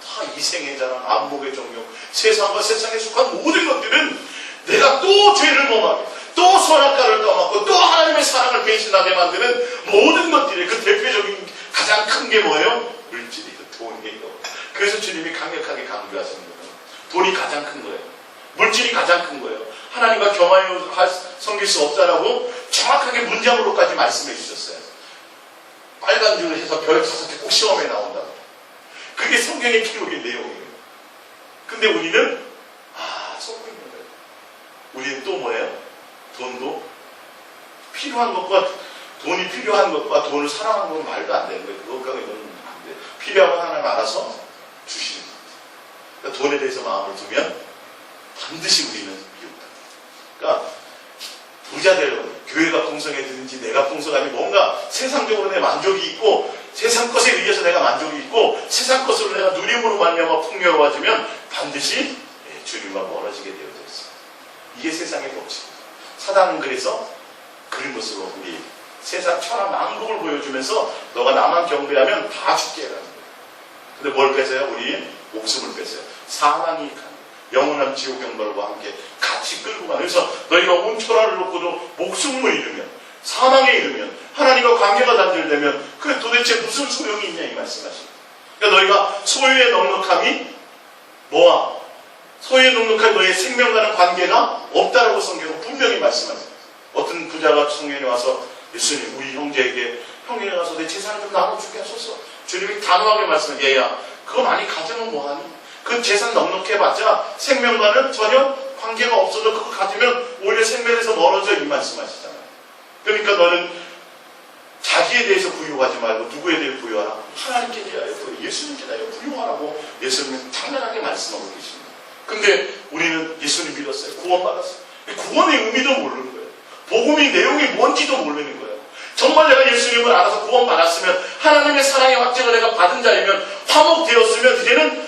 다 이생의 자랑, 안목의 정욕, 세상과 세상에 속한 모든 것들은 내가 또 죄를 범하게, 또 선악과를 떠맡고, 또 하나님의 사랑을 배신하게 만드는 모든 것들이 그 대표적인 가장 큰 게 뭐예요? 물질이에요. 돈이에요. 그래서 주님이 강력하게 강조하시는 거예요. 돈이 가장 큰 거예요. 물질이 가장 큰 거예요. 하나님과 겸하여 섬길 수 없다라고 정확하게 문장으로까지 말씀해 주셨어요. 빨간 줄을 해서 별 5개 꼭 시험에 나온다고. 그게 성경의 기록의 내용이에요. 근데 우리는 속고 있는 거예요. 우리는 또 뭐예요? 돈도 필요한 것과 돈이 필요한 것과 돈을 사랑하는 건 말도 안 되는 거예요. 그것과 이거는 안 돼요. 필요한 하나님 알아서 주시는 거예요. 그러니까 돈에 대해서 마음을 두면 반드시 우리는 미혹다. 그러니까 부자 되려고 교회가 풍성해지든지 내가 풍성하니 뭔가 세상적으로 내 만족이 있고 세상 것에 의해서 내가 만족이 있고 세상 것으로 내가 누림으로 말미암아 풍요로워지면 반드시 주님과 멀어지게 되어져 있습니다. 이게 세상의 법칙입니다. 사단은 그래서 그런 것으로 우리 세상 천하 만국을 보여주면서 너가 나만 경배하면 다 죽게 해라는 거예요. 근데 뭘 뺏어요? 우리 목숨을 뺏어요. 사망이 영원한 지옥 경벌과 함께 같이 끌고 가는. 그래서 너희가 온 천하를 놓고도 목숨을 잃으면, 사망에 이르면, 하나님과 관계가 단절되면 그게 도대체 무슨 소용이 있냐 이 말씀하십니다. 그러니까 너희가 소유의 넉넉함이 뭐와 소유의 넉넉한 너희의 생명과는 관계가 없다라고 성경은 분명히 말씀합니다. 어떤 부자가 성경에 와서 예수님 우리 형제에게 형님에 가서 내 재산을 좀 나눠주게 하소서. 주님이 단호하게 말씀해요. 얘야 그거 많이 가지면 뭐하니? 그 재산 넉넉해봤자 생명과는 전혀 관계가 없어져. 그거 가지면 오히려 생명에서 멀어져 이 말씀하시잖아요. 그러니까 너는 자기에 대해서 부유하지 말고 누구에 대해 부유하라? 하나님께 대하여, 예수님께 대하여 부유하라고 예수님은 당연하게 말씀하고 계십니다. 근데 우리는 예수님 믿었어요. 구원받았어요. 구원의 의미도 모르는 거예요. 복음의 내용이 뭔지도 모르는 거예요. 정말 내가 예수님을 알아서 구원받았으면, 하나님의 사랑의 확증을 내가 받은 자이면, 화목되었으면 이제는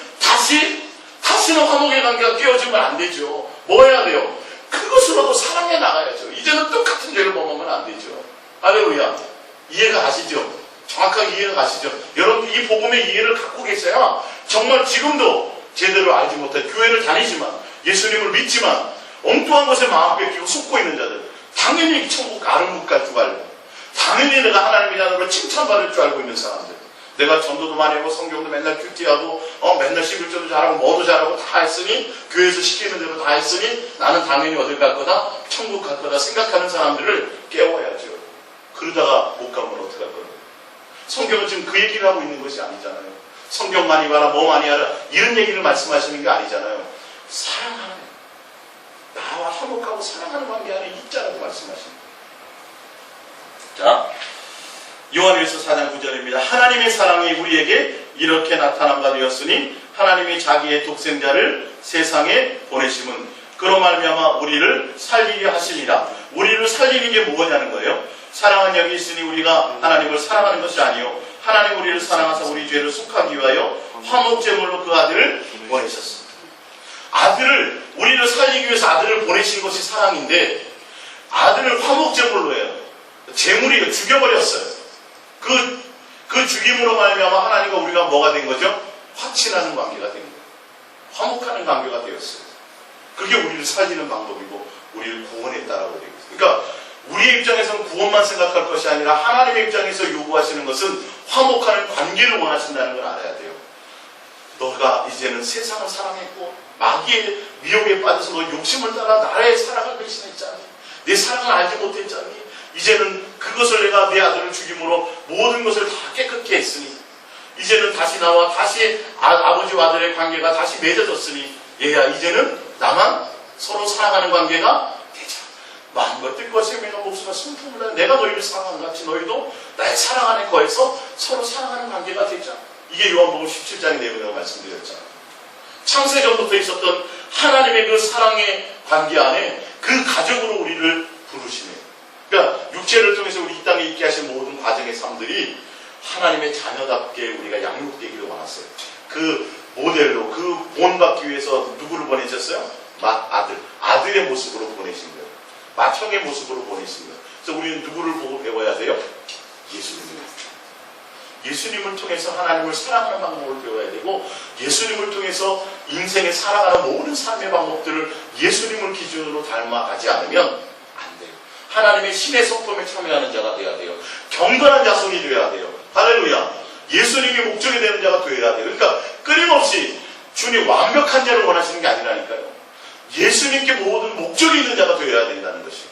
다시는 화목의 관계가 깨어지면 안 되죠. 뭐 해야 돼요? 그것으로도 사랑해 나가야죠. 이제는 똑같은 죄를 범하면 안 되죠. 할렐루야. 이해가 가시죠? 정확하게 이해가 가시죠? 여러분, 이 복음의 이해를 갖고 계셔야 정말 지금도 제대로 알지 못해 교회를 다니지만, 예수님을 믿지만 엉뚱한 것에 마음 뺏기고 속고 있는 자들, 당연히 천국 아름국 갈 줄 알고, 당연히 내가 하나님의 자녀로 칭찬받을 줄 알고 있는 사람들, 내가 전도도 많이 하고 성경도 맨날 큐티하고 맨날 11조도 잘하고 뭐도 잘하고 다 했으니, 교회에서 시키는 대로 다 했으니 나는 당연히 어딜 갈 거다, 천국 갈 거다 생각하는 사람들을 깨워야죠. 그러다가 못 가면 어떡할 거예요? 성경은 지금 그 얘기를 하고 있는 것이 아니잖아요. 성경 많이 봐라, 뭐 많이 하라, 이런 얘기를 말씀하시는 게 아니잖아요. 사랑하는, 나와 화목하고 사랑하는 관계 안에 있자라고 말씀하십니다. 자, 요한일서 4장 9절입니다. 하나님의 사랑이 우리에게 이렇게 나타난 바 되었으니, 하나님이 자기의 독생자를 세상에 보내심은 그로 말미암아 우리를 살리게 하심이라. 우리를 살리는 게 뭐냐는 거예요. 사랑은 여기 있으니 우리가 하나님을 사랑하는 것이 아니요, 하나님 우리를 사랑하사 우리 죄를 속하기 위하여 화목제물로 그 아들을 보내셨습니다. 아들을, 우리를 살리기 위해서 아들을 보내신 것이 사랑인데, 아들을 화목제물로 해요. 제물이 죽여버렸어요. 그 죽임으로 말미암아 하나님과 우리가 뭐가 된 거죠? 확신하는 관계가 된 거예요. 화목하는 관계가 되었어요. 그게 우리를 살리는 방법이고 우리를 구원했다라고 되고 있어요. 그러니까 우리의 입장에서는 구원만 생각할 것이 아니라 하나님의 입장에서 요구하시는 것은 화목하는 관계를 원하신다는 걸 알아야 돼요. 너가 이제는 세상을 사랑했고 마귀의 미혹에 빠져서 너 욕심을 따라 나의 사랑을 배신했잖니, 내 사랑을 알지 못했잖니, 이제는 그것을 내가 내 아들을 죽임으로 모든 것을 다 깨끗게 했으니, 이제는 다시 나와 다시 아버지와 아들의 관계가 다시 맺어졌으니, 얘야 이제는 나만 서로 사랑하는 관계가 되자. 마음과 뜻과 생명과 목숨과 숨통을 다해 내가 너희를 사랑하는 같이 너희도 나의 사랑 안에 거해서 서로 사랑하는 관계가 되자. 이게 요한복음 17장의 내용이라고 말씀드렸잖아요. 창세전부터 있었던 하나님의 그 사랑의 관계 안에 그 가족으로 우리를 부르시네요. 그러니까 육체를 통해서 우리 이 땅에 있게 하신 모든 과정의 삶들이 하나님의 자녀답게 우리가 양육되기를 원했어요. 그 모델로, 그 본받기 위해서 누구를 보내셨어요? 아들의 모습으로 보내신 거예요. 맏형의 모습으로 보내신 거예요. 그래서 우리는 누구를 보고 배워야 돼요? 예수님을. 예수님을 통해서 하나님을 사랑하는 방법을 배워야 되고, 예수님을 통해서 인생에 살아가는 모든 삶의 방법들을 예수님을 기준으로 닮아가지 않으면 안 돼요. 하나님의 신의 성품에 참여하는 자가 되어야 돼요. 경건한 자손이 되어야 돼요. 할렐루야. 예수님이 목적이 되는 자가 되어야 돼요. 그러니까 끊임없이 주님 완벽한 자를 원하시는 게 아니라니까요. 예수님께 모든 목적이 있는 자가 되어야 된다는 것이,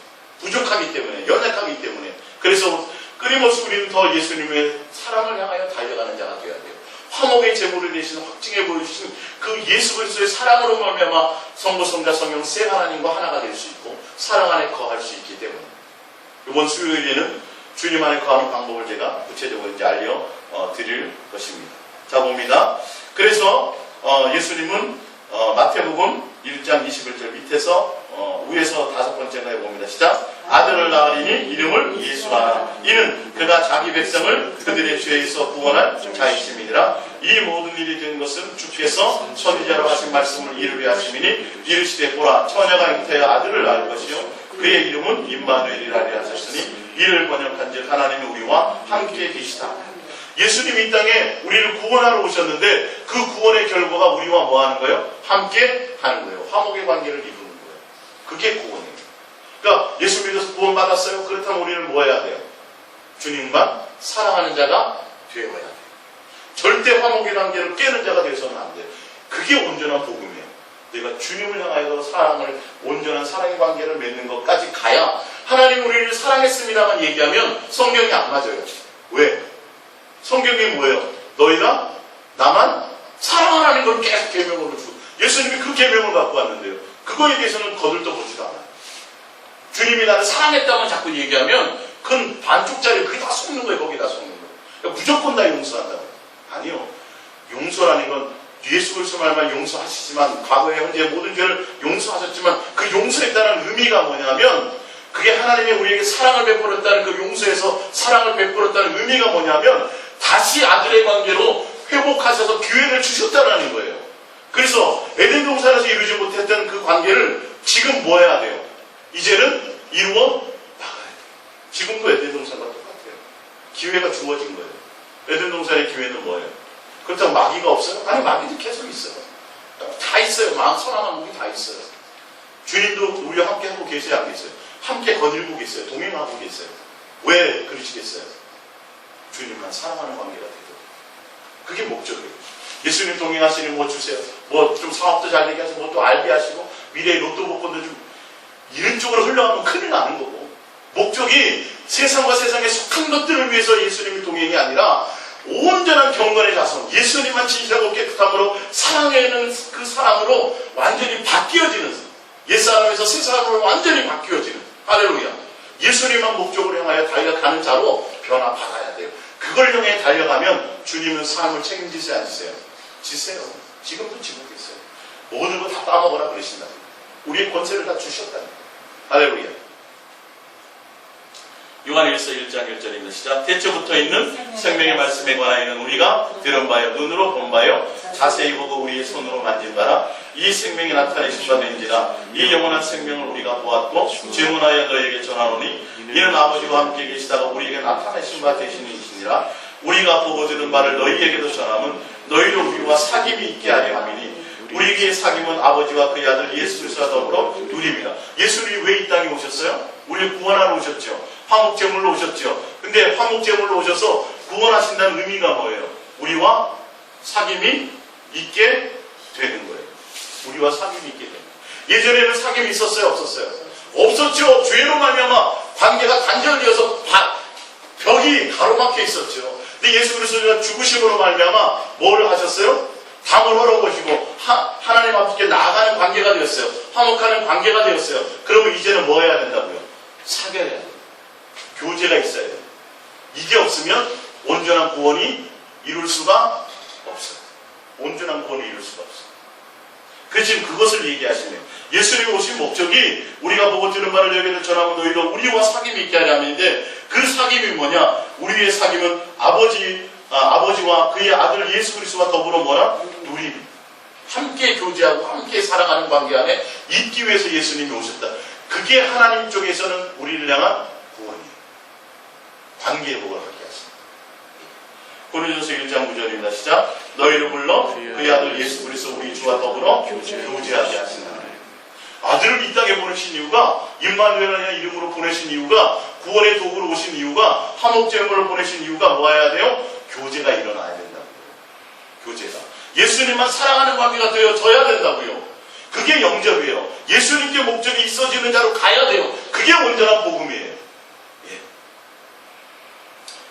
부족하기 때문에, 연약하기 때문에. 그래서 끊임없이 우리는 더 예수님의 사랑을 향하여 달려가는 자가 되어야 돼요. 화목의 제물을 내신 확증해 보여주신 그 예수 그리스도의 사랑으로 말미암아 성부, 성자, 성령 세 하나님과 하나가 될 수 있고 사랑 안에 거할 수 있기 때문에, 이번 수요일에는 주님 안에 거하는 방법을 제가 구체적으로 이제 드릴 것입니다. 자, 봅니다. 그래서 예수님은 마태복음 1장 21절 밑에서 위에서 5번째가 봅니다. 시작. 아들을 낳으리니 이름을 예수라 하라. 이는 그가 자기 백성을 그들의 죄에서 구원할 자이심이니라. 이 모든 일이 된 것은 주께서 선지자로 하신 말씀을 이루게 하심이니, 이르시되 보라, 처녀가 잉태하여 아들을 낳을 것이요 그의 이름은 임마누엘이라 하셨으니, 이를 번역한즉 하나님이 우리와 함께 계시다. 예수님이 이 땅에 우리를 구원하러 오셨는데 그 구원의 결과가 우리와 뭐 하는 거예요? 함께 하는 거예요. 화목의 관계를 이루는 거예요. 그게 구원이에요. 그러니까 예수 믿어서 구원 받았어요. 그렇다면 우리는 뭐 해야 돼요? 주님만 사랑하는 자가 되어야 돼요. 절대 화목의 관계를 깨는 자가 되어서는 안 돼요. 그게 온전한 복음이에요. 내가 주님을 향하여 사랑을, 온전한 사랑의 관계를 맺는 것까지 가야, 하나님 우리를 사랑했습니다만 얘기하면 성경이 안 맞아요. 왜? 성경이 뭐예요? 너희가 나만 사랑하라는 걸 계속 계명으로 주고, 예수님이 그 계명을 갖고 왔는데요. 그거에 대해서는 거들떠보지도 않아요. 주님이 나를 사랑했다만 자꾸 얘기하면 그건 반쪽짜리, 그게 다 속는 거예요. 거기다 예수 그리스도 말만 용서하시지만 과거에 현재 모든 죄를 용서하셨지만 그 용서에 따른 의미가 뭐냐면 그게 하나님이 우리에게 사랑을 베풀었다는 그 용서에서 사랑을 베풀었다는 의미가 뭐냐면 다시 아들의 관계로 회복하셔서 기회를 주셨다는 거예요. 그래서 에덴 동산에서 이루지 못했던 그 관계를 지금 뭐 해야 돼요? 이제는 이루어 나가야 돼요. 지금도 에덴 동산과 똑같아요. 기회가 주어진 거예요. 에덴 동산의 기회는 뭐예요? 그렇다고 마귀가 없어요? 아니, 마귀도 계속 있어요. 다 있어요. 마음 선한 무기 다 있어요. 주님도 우리와 함께 하고 계세요, 안 계세요? 함께 거닐고 계세요. 동행하고 계세요. 왜 그러시겠어요? 주님만 사랑하는 관계가 되고. 그게 목적이에요. 예수님 동행하시니 뭐 주세요. 뭐 좀 사업도 잘 되게 하시고, 뭐 또 알게 하시고, 미래의 로또 복권도 좀 이런 쪽으로 흘러가면 큰일 나는 거고. 목적이 세상과 세상에 속한 것들을 위해서 예수님의 동행이 아니라 온전한 경건의 자성, 예수님만 진실하고 깨끗함으로 사랑하는 그 사랑으로 완전히 바뀌어지는, 옛사람에서 새사람으로 완전히 바뀌어지는, 할렐루야. 예수님만 목적으로 향하여 달려가는 자로 변화받아야 돼요. 그걸 향해 달려가면 주님은 삶을 책임지세요, 안 지세요? 지세요. 지금도 지고 계세요. 모든 거 다 따먹어라 그러신다. 우리의 권세를 다 주셨다. 할렐루야. 요한일서 1장 1절입니다. 시작. 태초부터 있는 생명의 말씀에 관하여는 우리가 들은 바요, 눈으로 본 바요, 자세히 보고 우리의 손으로 만진 바라. 이 생명이 나타내신 바 된지라. 이 영원한 생명을 우리가 보았고 증언하여 너희에게 전하노니 이는 아버지와 함께 계시다가 우리에게 나타내신 바 되시니시니라. 우리가 보고 들은 바를 너희에게도 전하면 너희도 우리와 사귐이 있게 하려 함이니 우리에게 사귐은 아버지와 그의 아들 예수 그리스도와 더불어 누립니다. 예수님이 왜 이 땅에 오셨어요? 우리를 구원하러 오셨죠. 화목제물로 오셨죠. 근데 화목제물로 오셔서 구원하신다는 의미가 뭐예요? 우리와 사귐이 있게 되는 거예요. 우리와 사귐이 있게 되는 거예요. 예전에는 사귐이 있었어요? 없었어요? 없었죠. 죄로 말미암아 관계가 단절되어서 벽이 가로막혀 있었죠. 근데 예수 그리스도가 죽으심으로 말미암아 뭘 하셨어요? 담을 헐어보시고 하나님 앞에 나아가는 관계가 되었어요. 화목하는 관계가 되었어요. 그러면 이제는 뭐 해야 된다고요? 사귀어야 돼요. 교제가 있어야 돼요. 이게 없으면 온전한 구원이 이룰 수가 없어요. 온전한 구원이 이룰 수가 없어요. 그래서 지금 그것을 얘기하시네요. 예수님이 오신 목적이 우리가 보고 들은 바를 너희에게 전하고 너희가 우리와 사귐이 있게 하려 함인데 그 사귐이 뭐냐? 우리의 사귐은 아버지와 그의 아들 예수 그리스도와 더불어 뭐라? 누림. 함께 교제하고 함께 살아가는 관계 안에 있기 위해서 예수님이 오셨다. 그게 하나님 쪽에서는 우리를 향한 구원이에요. 관계 회복을 하게 하십니다. 고린도서 1장 9절입니다. 시작. 너희를 불러 그의 아들 예수 그리스도 우리 주와 더불어 교제하게 하시나니. 아들을 이 땅에 보내신 이유가, 임마누엘이라는 이름으로 보내신 이유가, 구원의 도구로 오신 이유가, 화목제물로 보내신 이유가 뭐 해야 돼요? 교제가 일어나야 된다고요. 교제가. 예수님만 사랑하는 관계가 되어져야 된다고요. 그게 영접이에요. 예수님께 목적이 있어지는 자로 가야 돼요. 그게 온전한 복음이에요. 예.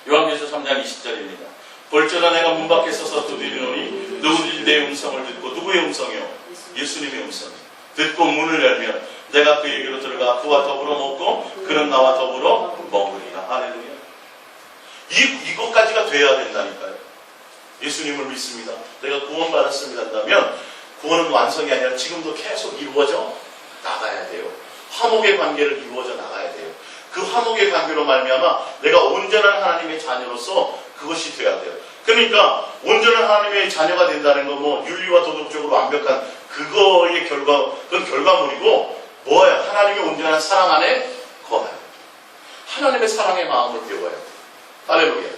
요한계시록 3장 20절입니다. 볼지어다 내가 문 밖에 서서 두드리노니 누구든지 내 음성을 듣고, 누구의 음성이요? 예수님의 음성. 듣고 문을 열면 내가 그에게로 들어가 그와 더불어 먹고 그는 나와 더불어 먹으리라. 할렐루야. 이것까지가 돼야 된다니까요. 예수님을 믿습니다. 내가 구원받았습니다 한다면 구원은 완성이 아니라 지금도 계속 이루어져 나가야 돼요. 화목의 관계를 이루어져 나가야 돼요. 그 화목의 관계로 말미암아 내가 온전한 하나님의 자녀로서 그것이 돼야 돼요. 그러니까 온전한 하나님의 자녀가 된다는 건 뭐 윤리와 도덕적으로 완벽한 그거의 그건 결과물이고 뭐예요? 하나님의 온전한 사랑 안에 거하요. 하나님의 사랑의 마음을 배워야 돼요. 할렐루야.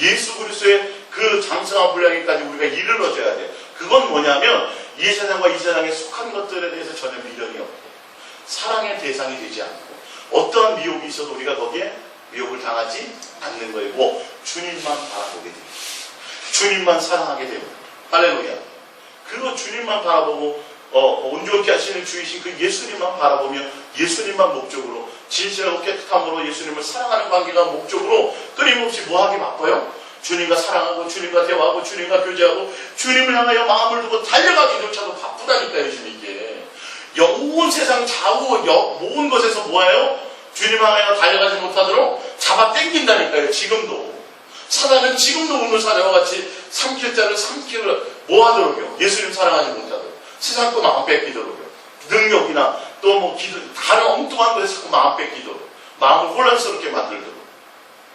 예수 그리스도의 그 장성한 분량에까지 우리가 이르러져야 돼요. 그건 뭐냐면 이 세상과 이 세상에 속한 것들에 대해서 전혀 미련이 없고 사랑의 대상이 되지 않고 어떠한 미혹이 있어도 우리가 거기에 미혹을 당하지 않는 거예요. 뭐 주님만 바라보게 됩니다. 주님만 사랑하게 됩니다. 할렐루야. 그리고 주님만 바라보고 온전케 하시는 주이신 그 예수님만 바라보며 예수님만 목적으로 진실하고 깨끗함으로 예수님을 사랑하는 관계가 목적으로 끊임없이 뭐하기 바빠요? 주님과 사랑하고 주님과 대화하고 주님과 교제하고 주님을 향하여 마음을 두고 달려가기조차도 바쁘다니까요. 지금 이게 온 세상 좌우 모든 것에서 뭐예요? 주님 향하여 달려가지 못하도록 잡아 당긴다니까요. 지금도 사단은 지금도 오늘 사례와 같이 삼킬 자를 삼키려 뭐 하도록요? 예수님 사랑하지 못하도록. 세상 또 마음 뺏기도록요. 능력이나 또 뭐 기도, 다른 엉뚱한 것에 자꾸 마음 뺏기도록. 마음을 혼란스럽게 만들도록.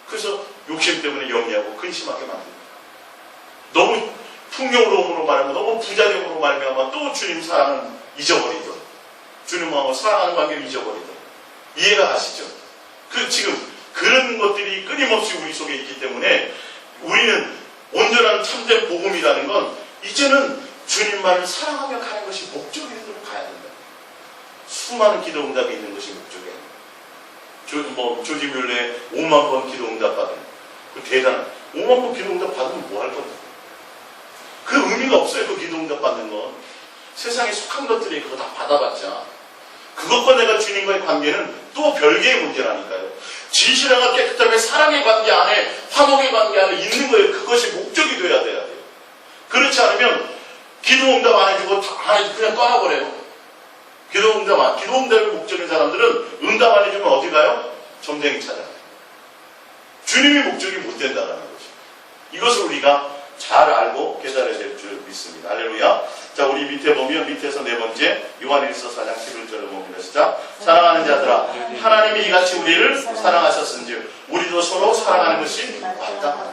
그래서 욕심 때문에 영리하고 근심하게 만듭니다. 너무 풍요로움으로 말하면 너무 부자됨으로 말하면 또 주님 사랑을 잊어버리도록. 주님하고 사랑하는 관계를 잊어버리도록. 이해가 가시죠? 지금 그런 것들이 끊임없이 우리 속에 있기 때문에 우리는 온전한 참된 복음이라는 건 이제는 주님만을 사랑하며 가는 것이 목적이 되도록 가야 된다. 수많은 기도 응답이 있는 것이 목적이에요. 조지 뮬러의 5만 번 기도 응답 받은 그 대단한 5만 번 기도 응답 받으면 뭐 할 건데? 그 의미가 없어요. 그 기도 응답 받는 건 세상에 속한 것들이 그거 다 받아봤자 그것과 내가 주님과의 관계는 또 별개의 문제라니까요. 진실함과 깨끗함의 사랑의 관계 안에, 화목의 관계 안에 있는 거예요. 그것이 목적이 돼야 돼요. 그렇지 않으면 기도 응답 안 해주고 안 해주고 그냥 떠나버려요. 기도 응답의 목적인 사람들은 응답 안 해주면 어디 가요? 점쟁이 찾아요. 주님의 목적이 못 된다는 거죠. 이것을 우리가 잘 알고 깨달아야 될 줄 믿습니다. 할렐루야. 자, 우리 밑에 보면 밑에서 네 번째 요한일서 4장 11절을 봅니다. 시작. 사랑하는 자들아, 하나님이 이같이 우리를 사랑하셨은즉 우리도 서로 사랑하는 것이 맞다.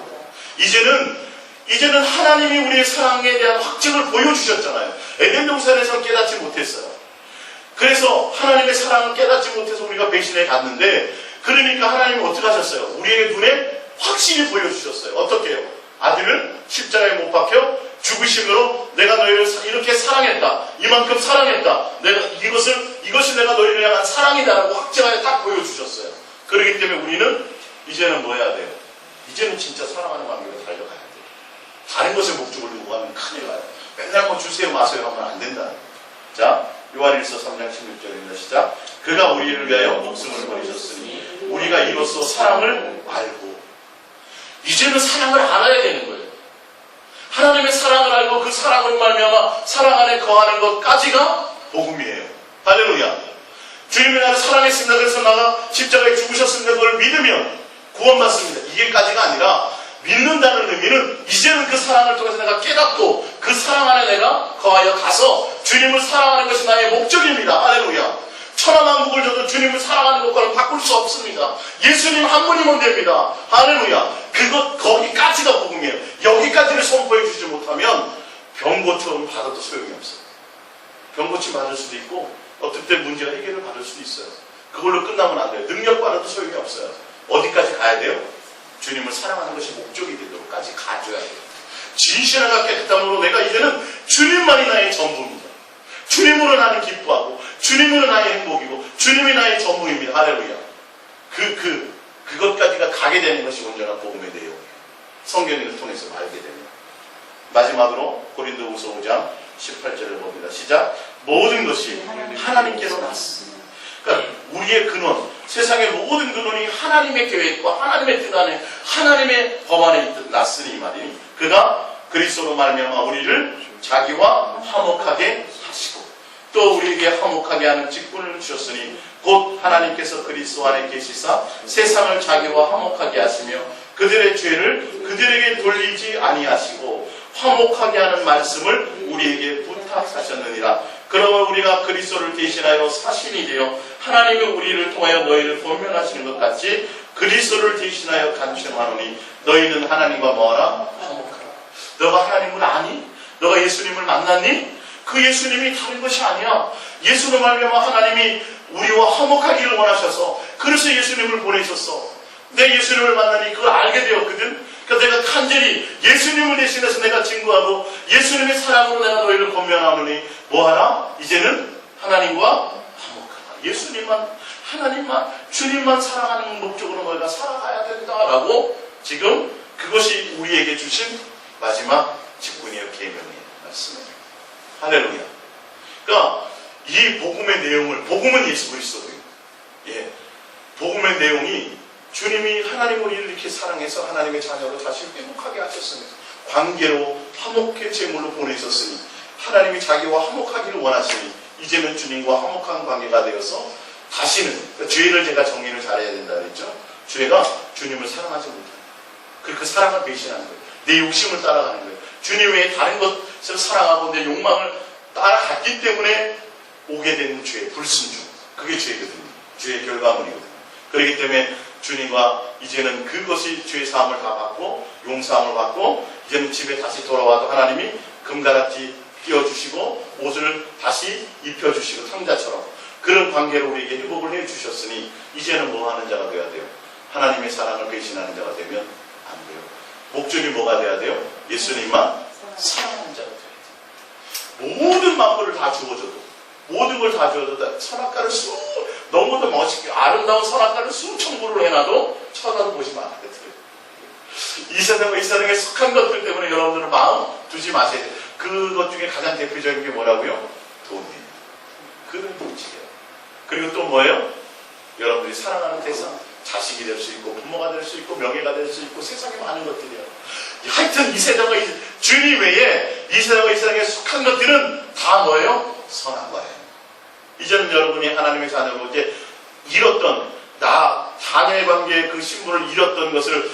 이제는 하나님이 우리의 사랑에 대한 확증을 보여주셨잖아요. 에덴 동산에서는 깨닫지 못했어요. 그래서 하나님의 사랑을 깨닫지 못해서 우리가 배신해 갔는데, 그러니까 하나님이 어떻게 하셨어요? 우리의 눈에 확실히 보여주셨어요. 어떻게 해요? 아들을 십자가에 못 박혀 죽으심으로 내가 너희를 이렇게 사랑했다. 이만큼 사랑했다. 이것이 내가 너희를 향한 사랑이다라고 확증하여 딱 보여주셨어요. 그렇기 때문에 우리는 이제는 뭐 해야 돼요? 이제는 진짜 사랑하는 관계로 달려가야 돼요. 다른 것에 목적을 두고 가면 큰일 나요. 맨날 뭐 주세요 마세요 하면 안 된다. 자, 요한일서 3장 16절입니다. 시작. 그가 우리를 위하여 목숨을 버리셨으니 우리가 이로써 사랑을 알고. 이제는 사랑을 알아야 되는 거예요. 하나님의 사랑을 알고 그 사랑을 말미암아 사랑 안에 거하는 것까지가 복음이에요. 할렐루야. 주님이 나를 사랑했습니다. 그래서 나가 십자가에 죽으셨습니다. 그걸 믿으면 구원받습니다. 이게까지가 아니라 믿는다는 의미는 이제는 그 사랑을 통해서 내가 깨닫고 그 사랑 안에 내가 거하여 가서 주님을 사랑하는 것이 나의 목적입니다. 할렐루야. 천하만국을 줘도 주님을 사랑하는 것과는 바꿀 수 없습니다. 예수님 한 분이면 됩니다. 할렐루야. 거기까지가 복음이에요. 여기까지를 선포해 주지 못하면 병고침 받아도 소용이 없어요. 병고침 받을 수도 있고 어떨 때 문제가 해결을 받을 수도 있어요. 그걸로 끝나면 안 돼요. 능력 받아도 소용이 없어요. 어디까지 가야 돼요? 주님을 사랑하는 것이 목적이 되도록까지 가줘야 돼요. 진실함과 깨끗함으로 내가 이제는 주님만이 나의 전부입니다. 주님으로 나는 기뻐하고 주님으로 나의 행복이고 주님이 나의 전부입니다. 할렐루야. 그것까지가 가게 되는 것이 온전한 복음의 내용이에요. 성경을 통해서 알게 됩니다. 마지막으로 고린도후서 5장 18절을 봅니다. 시작. 모든 것이 하나님께로 났습니다. 그러니까 우리의 근원, 세상의 모든 근원이 하나님의 계획과 하나님의 뜻 안에 하나님의 법 안에 났으니 이 말이니 그가 그리스도로 말미암아 우리를 자기와 화목하게 하시고 또 우리에게 화목하게 하는 직분을 주셨으니 곧 하나님께서 그리스도 안에 계시사 세상을 자기와 화목하게 하시며 그들의 죄를 그들에게 돌리지 아니하시고 화목하게 하는 말씀을 우리에게 부탁하셨느니라. 그러면 우리가 그리스도를 대신하여 사신이 되어 하나님이 우리를 통하여 너희를 권면하시는 것 같이 그리스도를 대신하여 간청하노니 너희는 하나님과 뭐하라? 화목하라. 너가 하나님을 아니? 너가 예수님을 만났니? 그 예수님이 다른 것이 아니야. 예수로 말미암아 하나님이 우리와 화목하기를 원하셔서 그래서 예수님을 보내셨어. 내 예수님을 만나니 그걸 알게 되었거든. 그러니까 내가 간절히 예수님을 대신해서 내가 증거하고 예수님의 사랑으로 내가 너희를 권면하노니 뭐하라? 이제는 하나님과 화목하라. 예수님만, 하나님만, 주님만 사랑하는 목적으로 너희가 살아가야 된다라고 지금 그것이 우리에게 주신 마지막 직분이요 계명이에요. 말씀이에요. 할렐루야. 그러니까 이 복음의 내용을, 복음은 예수 그리스도예요. 예, 복음의 내용이 주님이 하나님을 이렇게 사랑해서 하나님의 자녀로 다시 행복하게 하셨습니다. 관계로 화목의 제물로 보내셨으니 하나님이 자기와 화목하기를 원하시니 이제는 주님과 화목한 관계가 되어서 다시는 그러니까 죄를 제가 정리를 잘해야 된다 그랬죠. 죄가 주님을 사랑하지 못하는 그 사랑을 배신하는 거예요. 내 욕심을 따라가는 거예요. 주님 외에 다른 것 사랑하고 내 욕망을 따라갔기 때문에 오게 된 죄의 불순종. 그게 죄거든요. 죄의 결과물이거든요. 그렇기 때문에 주님과 이제는 그것이 죄 사함을 다 받고 용서함을 받고 이제는 집에 다시 돌아와도 하나님이 금가라티 띄워주시고 옷을 다시 입혀주시고 탕자처럼 그런 관계로 우리에게 회복을 해주셨으니 이제는 뭐 하는 자가 되어야 돼요? 하나님의 사랑을 배신하는 자가 되면 안 돼요. 목적이 뭐가 돼야 돼요? 예수님만 사랑하는 자가 돼야 돼요. 모든 만물을 다 주어줘도 모든 걸 다 주어도 선악과를 너무도 멋있게 아름다운 선악과를 수천 그루로 해놔도 쳐다도 보시면 안 되거든요. 이 세상과 이 세상에 속한 것들 때문에 여러분들은 마음 두지 마세요. 그것 중에 가장 대표적인 게 뭐라고요? 돈이에요. 그런 문제예요. 그리고 또 뭐예요? 여러분들이 사랑하는 대상, 자식이 될 수 있고 부모가 될 수 있고 명예가 될 수 있고 세상에 많은 것들이에요. 하여튼 이 세상과 주님 외에 이 세상과 이 세상에 속한 것들은 다 뭐예요? 선한 거예요. 이제는 여러분이 하나님의 자녀로 이제 잃었던 자녀의 관계의 그 신분을 잃었던 것을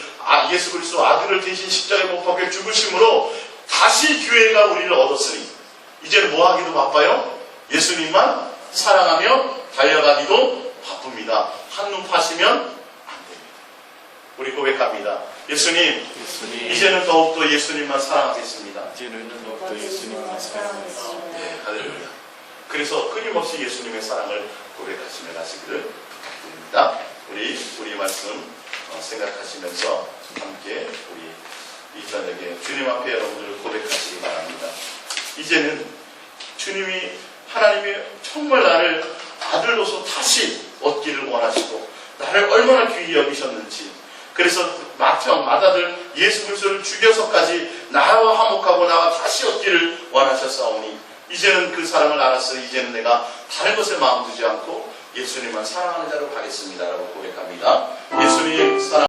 예수 그리스도 아들을 대신 십자가에 못 박혀 죽으심으로 다시 교회가 우리를 얻었으니 이제는 뭐 하기도 바빠요? 예수님만 사랑하며 달려가기도 바쁩니다. 한눈 파시면 안 됩니다. 우리 고백합니다. 예수님, 이제는 더욱더 예수님만 사랑하겠습니다. 이제는 더욱더 예수님만 사랑하겠습니다. 네, 할렐루야. 그래서 끊임없이 예수님의 사랑을 고백하시며 가시기를 부탁드립니다. 우리 말씀 생각하시면서 함께 우리 이 저녁에 주님 앞에 여러분들을 고백하시기 바랍니다. 이제는 주님이 하나님이 정말 나를 아들로서 다시 얻기를 원하시고 나를 얼마나 귀히 여기셨는지 그래서 마다들 예수 그리스도를 죽여서까지 나와 화목하고 나와 다시 얻기를 원하셨사오니 이제는 그 사랑을 알았으니 이제는 내가 다른 것에 마음 두지 않고 예수님만 사랑하는 자로 가겠습니다 라고 고백합니다. 예수님 사랑